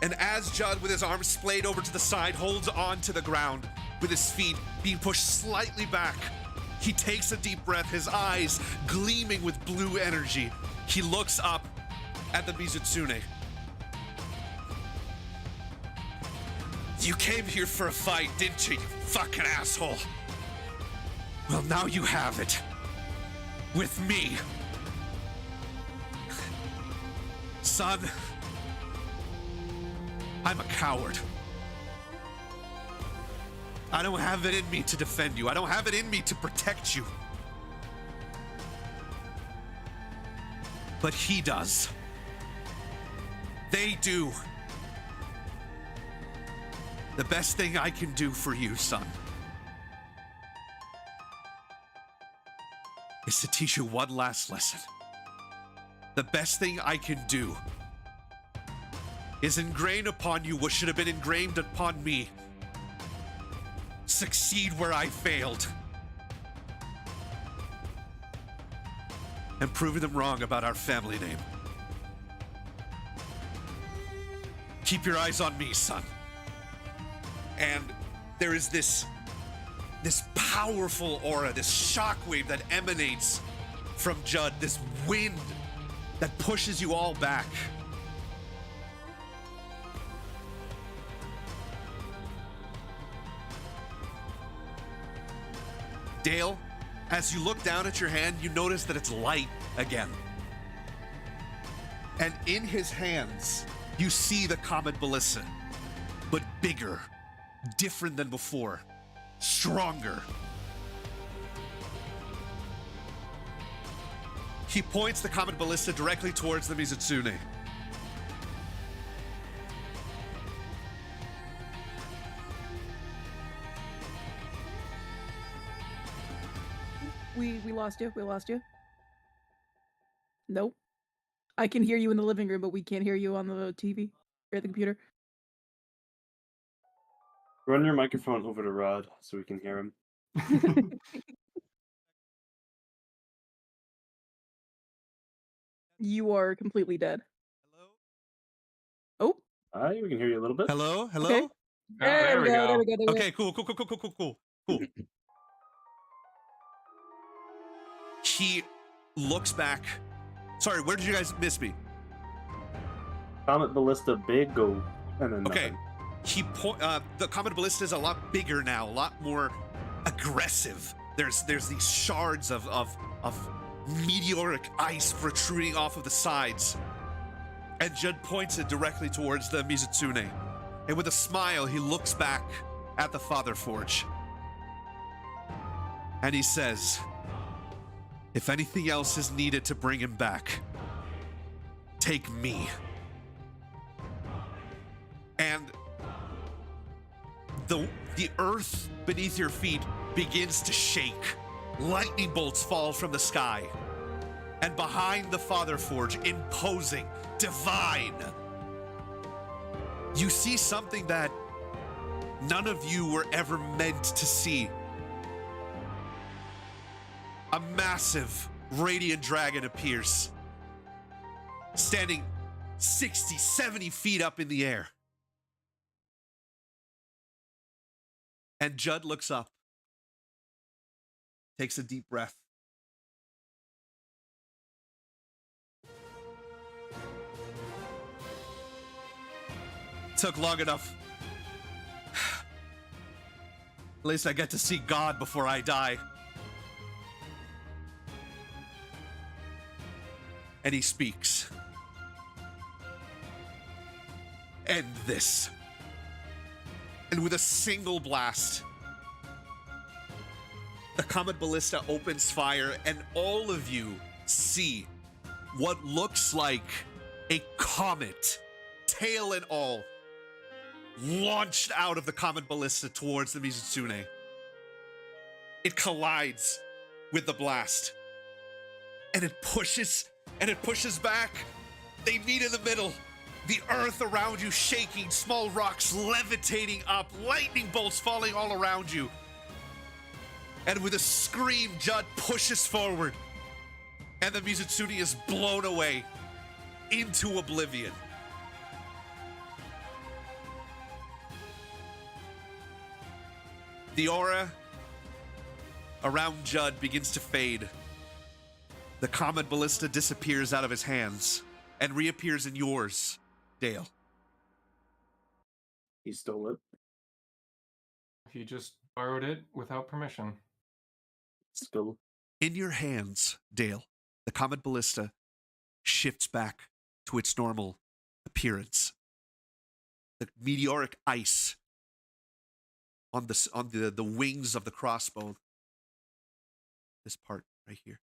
And as Judd, with his arms splayed over to the side, holds on to the ground, with his feet being pushed slightly back, he takes a deep breath, his eyes gleaming with blue energy. He looks up at the Mizutsune. You came here for a fight, didn't you fucking asshole? Well, now you have it. With me. Son, I'm a coward. I don't have it in me to defend you. I don't have it in me to protect you. But he does. They do. The best thing I can do for you, son, is to teach you one last lesson. The best thing I can do is ingrain upon you what should have been ingrained upon me. Succeed where I failed. And proving them wrong about our family name. Keep your eyes on me, son. And there is this powerful aura, this shockwave that emanates from Judd, this wind that pushes you all back. Dale, as you look down at your hand, you notice that it's light again. And in his hands, you see the Comet Ballista, but bigger, different than before, stronger. He points the Comet Ballista directly towards the Mizutsune. We lost you. We lost you. Nope. I can hear you in the living room, but we can't hear you on the TV or the computer. Run your microphone over to Rod so we can hear him. You are completely dead. Oh. Hi, we can hear you a little bit. Hello? Hello? Okay. Oh, there we go. There we go. Okay, cool. He looks back. Sorry, where did you guys miss me? Comet Ballista big go and then Okay. nothing. The Comet Ballista is a lot bigger now, a lot more aggressive. There's these shards of meteoric ice protruding off of the sides. And Judd points it directly towards the Mizutsune. And with a smile, he looks back at the Father Forge. And he says, if anything else is needed to bring him back, take me. And the earth beneath your feet begins to shake. Lightning bolts fall from the sky. And behind the Father Forge, imposing, divine, you see something that none of you were ever meant to see. A massive radiant dragon appears, standing 60, 70 feet up in the air. And Judd looks up, takes a deep breath. Took long enough. At least I get to see God before I die. And he speaks. End this. And with a single blast, the Comet Ballista opens fire, and all of you see what looks like a comet, tail and all, launched out of the Comet Ballista towards the Mizutsune. It collides with the blast, and it pushes back. They meet in the middle. The earth around you shaking, small rocks levitating up, lightning bolts falling all around you. And with a scream, Judd pushes forward, and the Mizutsune is blown away into oblivion. The aura around Judd begins to fade. The Comet Ballista disappears out of his hands and reappears in yours, Dale. He stole it. He just borrowed it without permission. Still. In your hands, Dale, the Comet Ballista shifts back to its normal appearance. The meteoric ice on the wings of the crossbow. This part right here.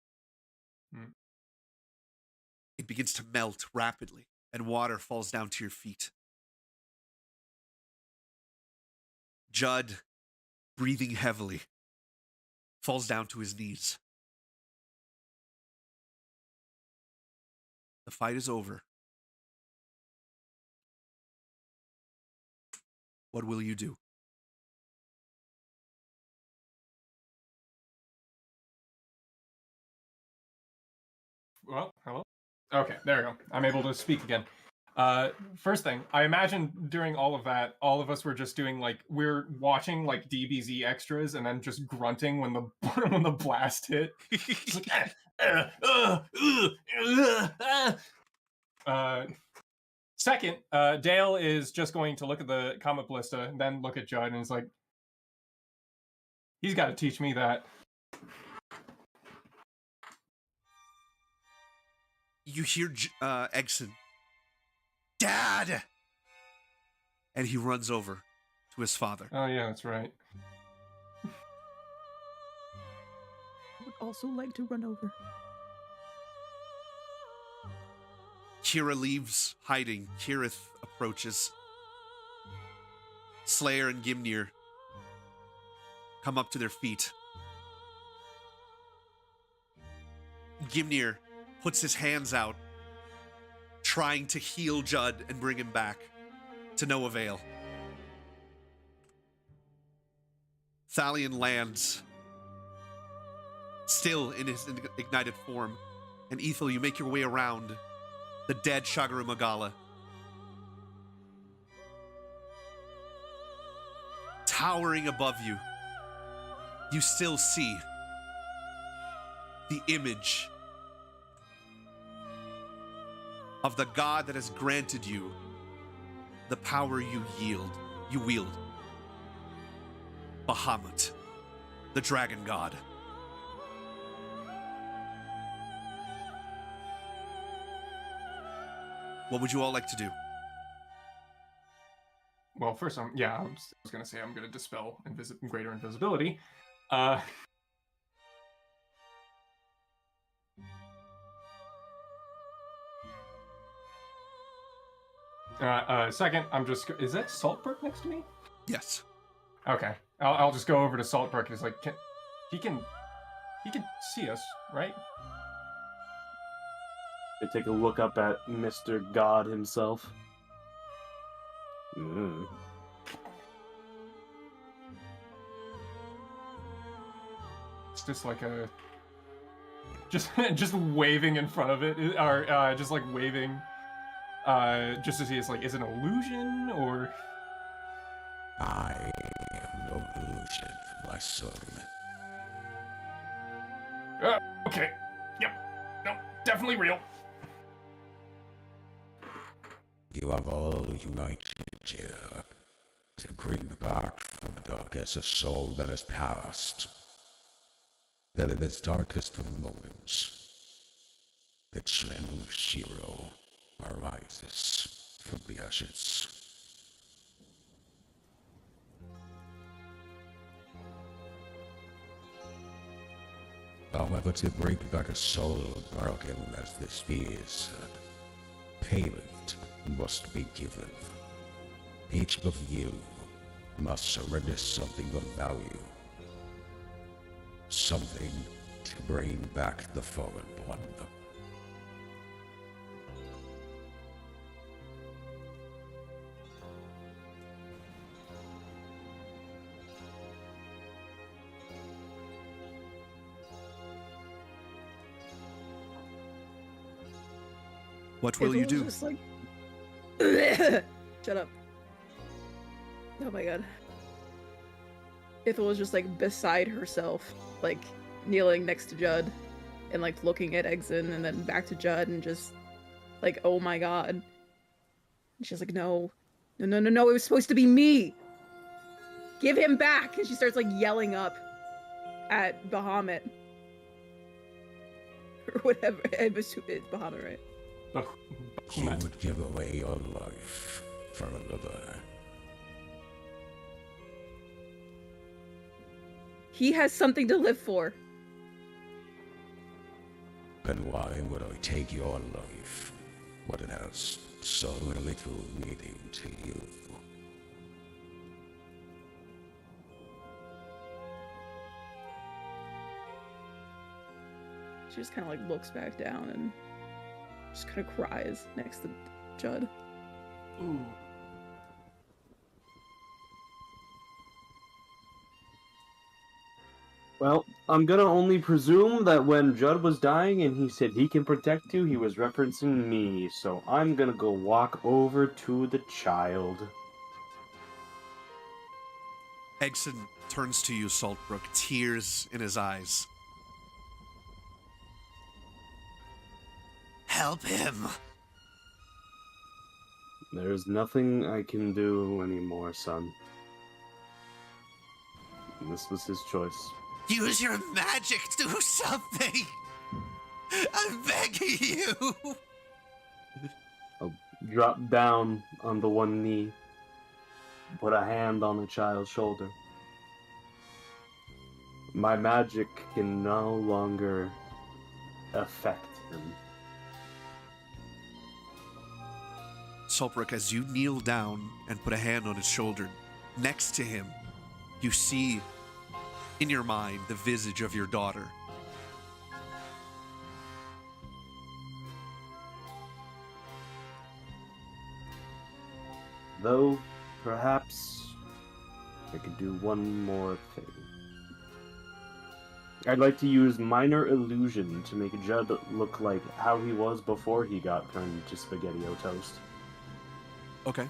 It begins to melt rapidly, and water falls down to your feet. Judd, breathing heavily, falls down to his knees. The fight is over. What will you do? Well, hello? Okay, there we go. I'm able to speak again. First thing, I imagine during all of that, all of us were just doing we're watching DBZ extras and then just grunting when the when the blast hit. Second, Dale is just going to look at the Comet Ballista and then look at Judd and is like, he's got to teach me that. You hear Egson, Dad! And he runs over to his father. Oh, yeah, that's right. I would also like to run over. Kira leaves hiding. Kirith approaches. Slayer and Gimnir come up to their feet. Gimnir puts his hands out, trying to heal Judd and bring him back, to no avail. Thalion lands, still in his ignited form, and Ethel, you make your way around the dead Shagaru Magala. Towering above you, you still see the image of the god that has granted you the power you wield. Bahamut, the dragon god. What would you all like to do? Well, first, I was going to say I'm going to dispel greater invisibility. Second, is that Saltburg next to me? Yes. Okay, I'll just go over to Saltburg. He's like, he can see us, right? They take a look up at Mr. God himself. just like a just waving in front of it, or just like waving, just to see it's like, is it an illusion or? I am no illusion, my son. Okay. Yep. No, definitely real. You have all united here to bring back from the darkness a soul that has passed. That in its darkest of moments, the true hero arises from the ashes. However, to bring back a soul broken as this is, payment must be given. Each of you must surrender something of value. Something to bring back the fallen one. What will you do? Just like... Shut up. Oh my god. Ithel was just like beside herself, like kneeling next to Judd and like looking at Exon and then back to Judd and just like, oh my god. And she's like, no, it was supposed to be me. Give him back. And she starts like yelling up at Bahamut. Or whatever. It's Bahamut, right? You would give away your life for another. He has something to live for. Then why would I take your life when it has so little meaning to you? She just kind of like looks back down and just kind of cries next to Judd. Ooh. Well, I'm gonna only presume that when Judd was dying and he said he can protect you, he was referencing me. So I'm gonna go walk over to the child. Egson turns to you, Saltbrook, tears in his eyes. Help him! There's nothing I can do anymore, son. This was his choice. Use your magic, do something! I'm begging you! I'll drop down on the one knee, put a hand on the child's shoulder. My magic can no longer affect him. Saltbrook, as you kneel down and put a hand on his shoulder, next to him, you see in your mind the visage of your daughter. Though, perhaps, I could do one more thing. I'd like to use minor illusion to make Judd look like how he was before he got turned to SpaghettiO toast. Okay.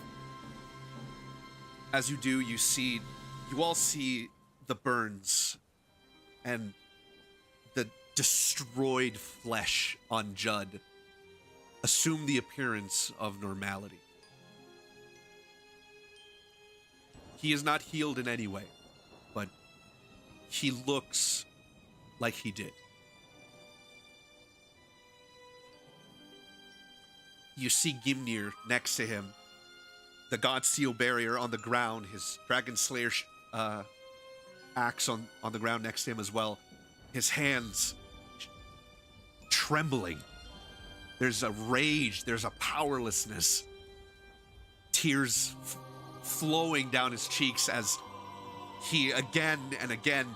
As you do, you all see the burns and the destroyed flesh on Judd assume the appearance of normality. He is not healed in any way, but he looks like he did. You see Gimnir next to him, the God Steel barrier on the ground, his Dragon Slayer axe on the ground next to him as well. His hands trembling. There's a rage, there's a powerlessness. Tears flowing down his cheeks as he again and again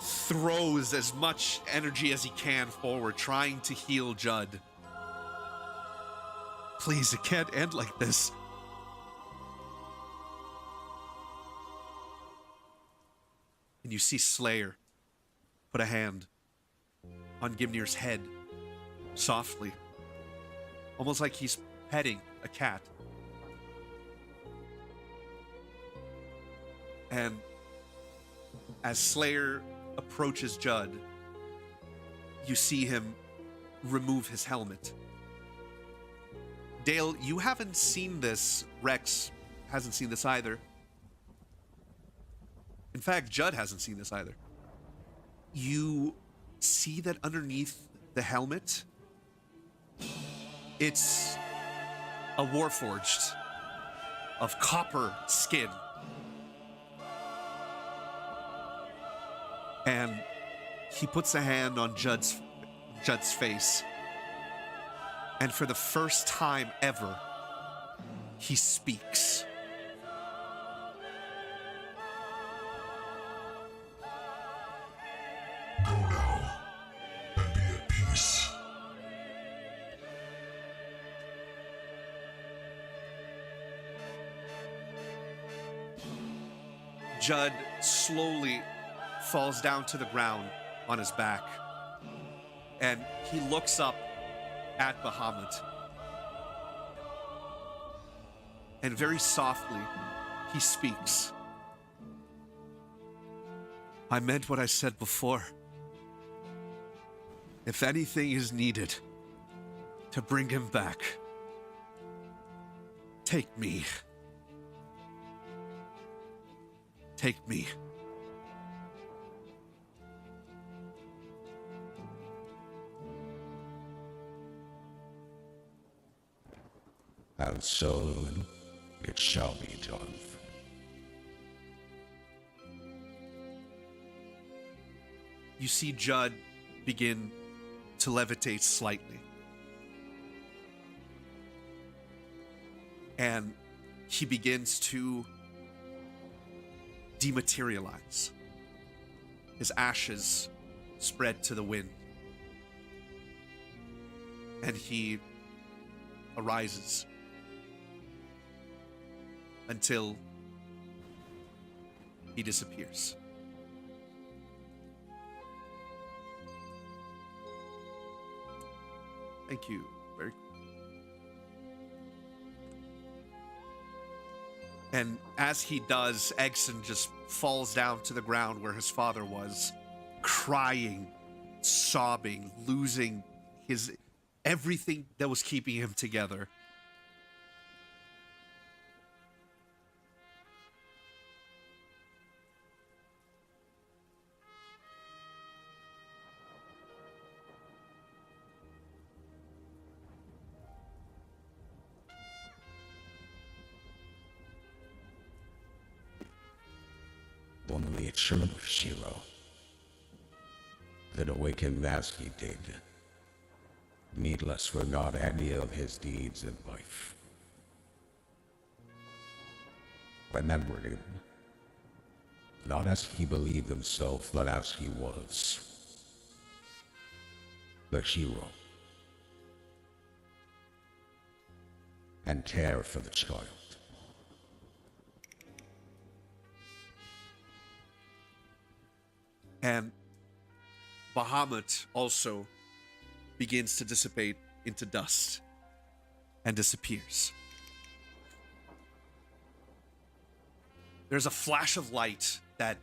throws as much energy as he can forward, trying to heal Judd. Please, it can't end like this. And you see Slayer put a hand on Gimnir's head softly, almost like he's petting a cat. And as Slayer approaches Judd, you see him remove his helmet. Dale, you haven't seen this. Rex hasn't seen this either. In fact, Judd hasn't seen this either. You see that underneath the helmet, it's a warforged of copper skin. And he puts a hand on Judd's face. And for the first time ever, he speaks. Go now, and be at peace. Judd slowly falls down to the ground on his back, and he looks up at Bahamut. And very softly, he speaks. I meant what I said before. If anything is needed to bring him back, take me. Take me. And so it shall be done. You see Judd begin to levitate slightly. And he begins to dematerialize. His ashes spread to the wind. And he arises until he disappears. Thank you. Very cool. And as he does, Egson just falls down to the ground where his father was, crying, sobbing, losing his everything that was keeping him together. Only it should have Shiro. That awakened as he did. Needless forgot any of his deeds in life. Remembered him. Not as he believed himself, but as he was. The hero. And care for the child. And Bahamut also begins to dissipate into dust and disappears. There's a flash of light that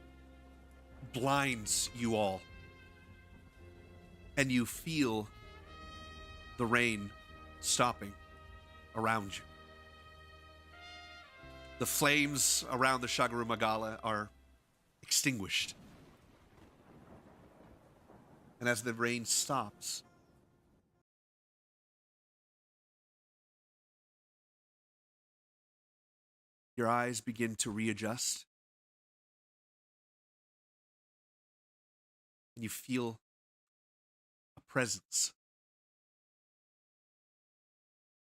blinds you all. And you feel the rain stopping around you. The flames around the Shagaru Magala are extinguished. And as the rain stops, your eyes begin to readjust. And you feel a presence.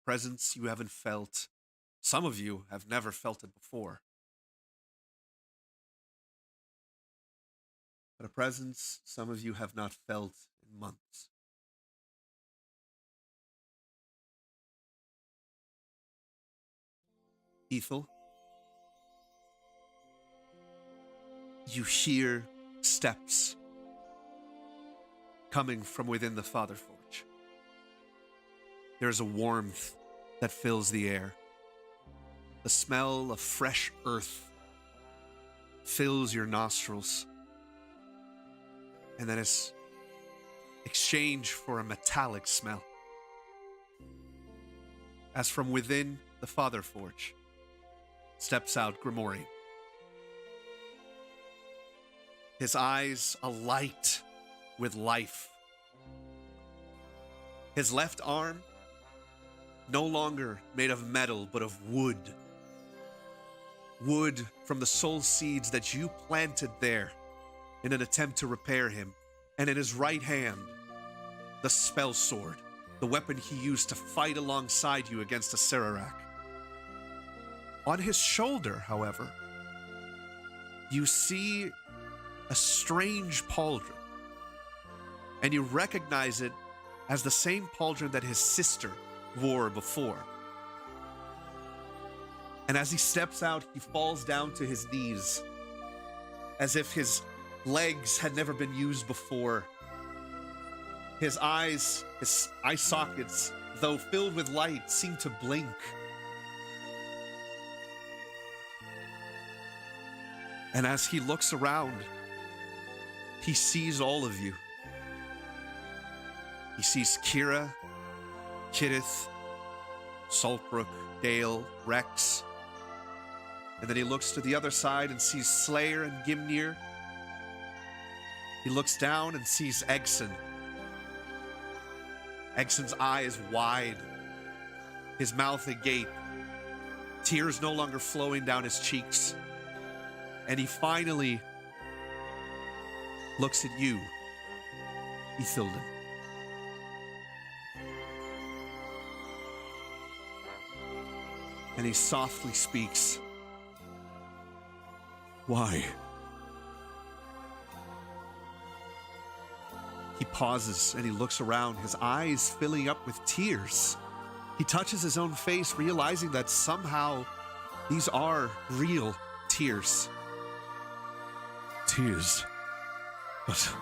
Presence you haven't felt. Some of you have never felt it before. But a presence some of you have not felt in months. Ethel, you hear steps coming from within the Father Forge. There's a warmth that fills the air. The smell of fresh earth fills your nostrils, and then is exchanged for a metallic smell. As from within the Father Forge steps out Grimorian. His eyes alight with life. His left arm no longer made of metal, but of wood. Wood from the soul seeds that you planted there in an attempt to repair him. And in his right hand, the spell sword, the weapon he used to fight alongside you against a Sararak. On his shoulder, however, you see a strange pauldron, and you recognize it as the same pauldron that his sister wore before. And as he steps out, he falls down to his knees, as if his legs had never been used before. His eyes, his eye sockets, though filled with light, seem to blink. And as he looks around, he sees all of you. He sees Kira, Kidith, Saltbrook, Dale, Rex. And then he looks to the other side and sees Slayer and Gimnir. He looks down and sees Egson. Egson's eyes wide, his mouth agape, tears no longer flowing down his cheeks. And he finally looks at you, Ithilden. And he softly speaks. Why? He pauses and he looks around, his eyes filling up with tears. He touches his own face, realizing that somehow these are real tears. Tears? But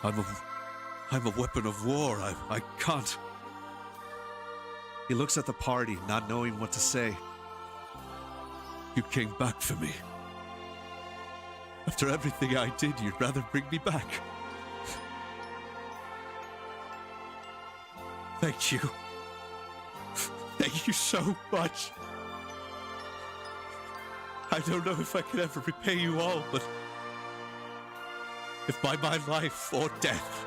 I'm a weapon of war. I can't. He looks at the party, not knowing what to say. You came back for me. After everything I did, you'd rather bring me back. Thank you. Thank you so much. I don't know if I can ever repay you all, but if by my life or death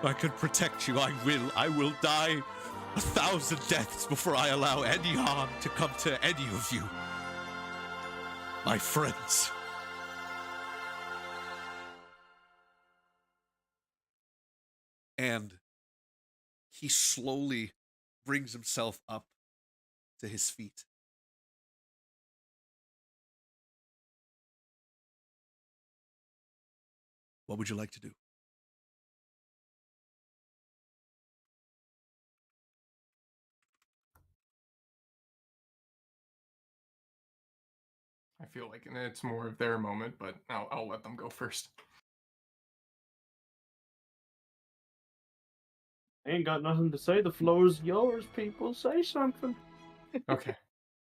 I can protect you, I will. I will die 1,000 deaths before I allow any harm to come to any of you. My friends. And he slowly brings himself up to his feet. What would you like to do? I feel like it's more of their moment, but I'll let them go first. Ain't got nothing to say. The floor's yours, people. Say something. Okay.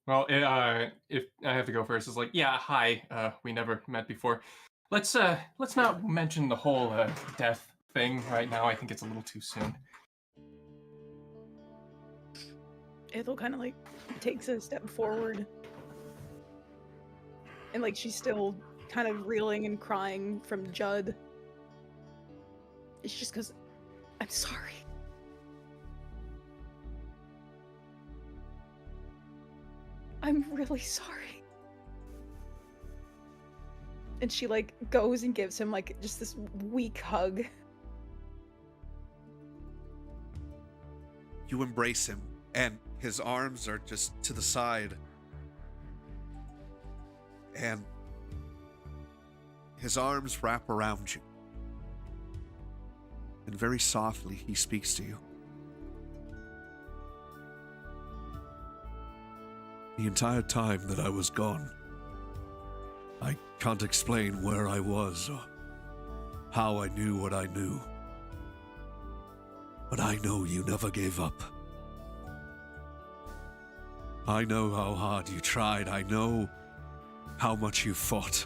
Well, if I have to go first, it's like, yeah, hi. We never met before. Let's not mention the whole death thing right now. I think it's a little too soon. Ethel kind of like takes a step forward, and like she's still kind of reeling and crying from Judd. It's just because I'm sorry. I'm really sorry. And she like goes and gives him like just this weak hug. You embrace him, and his arms are just to the side. And his arms wrap around you. And very softly, he speaks to you. The entire time that I was gone, I can't explain where I was or how I knew what I knew. But I know you never gave up. I know how hard you tried. I know how much you fought.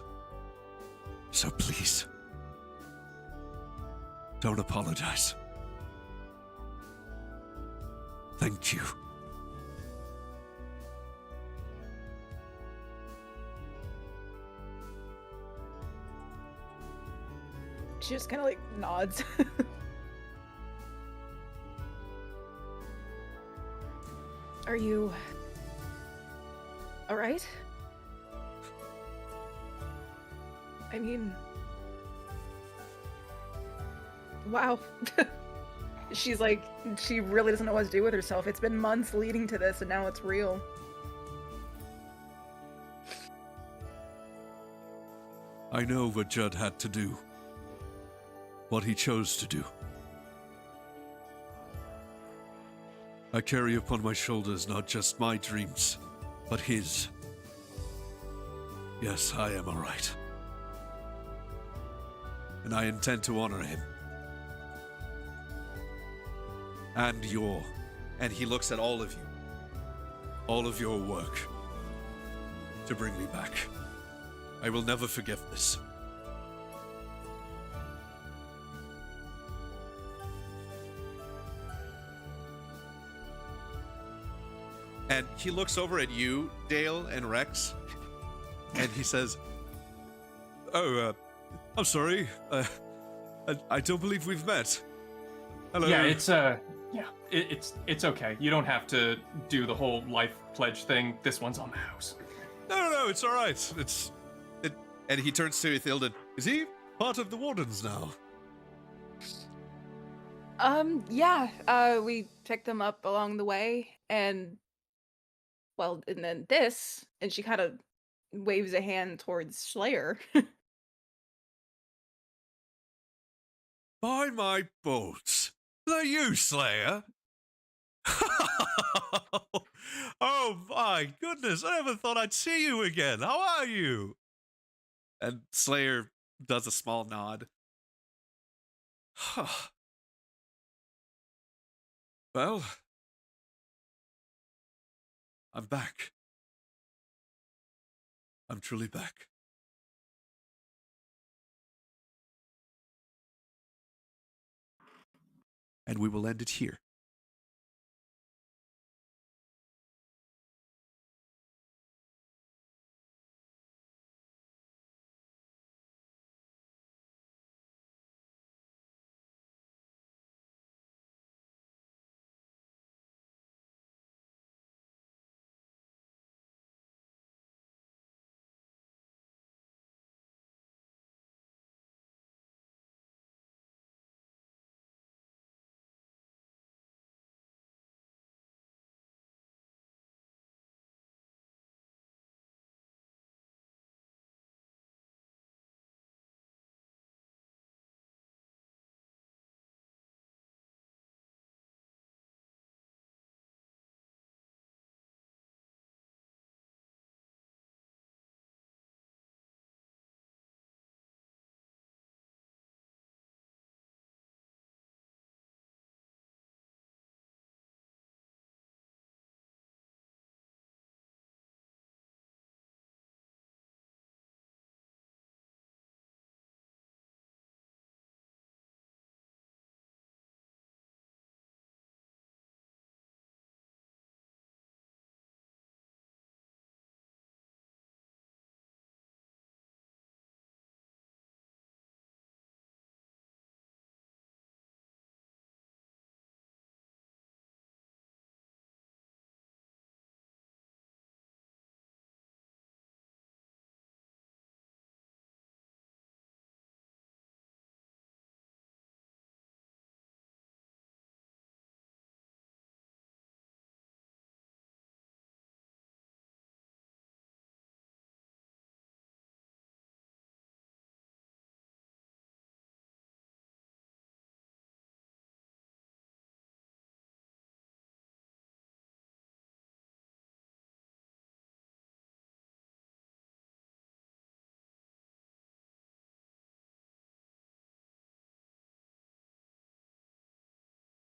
So please, don't apologize. Thank you. She just kind of like nods. Are you all right? I mean, wow. She's like, she really doesn't know what to do with herself. It's been months leading to this, and now it's real. I know what Judd had to do. What he chose to do. I carry upon my shoulders not just my dreams, but his. Yes, I am alright. And I intend to honor him. And your. And he looks at all of you. All of your work. To bring me back. I will never forget this. And he looks over at you, Dale and Rex, and he says, "Oh, I'm sorry. I don't believe we've met. Hello." Yeah, it's okay. You don't have to do the whole life pledge thing. This one's on the house. No, it's all right. And he turns to Ithilden. Is he part of the Wardens now? Yeah. We picked them up along the way, and well, and then this, and she kind of waves a hand towards Slayer. By my boats. Is that you, Slayer? Oh my goodness, I never thought I'd see you again. How are you? And Slayer does a small nod. Well, I'm back. I'm truly back. And we will end it here.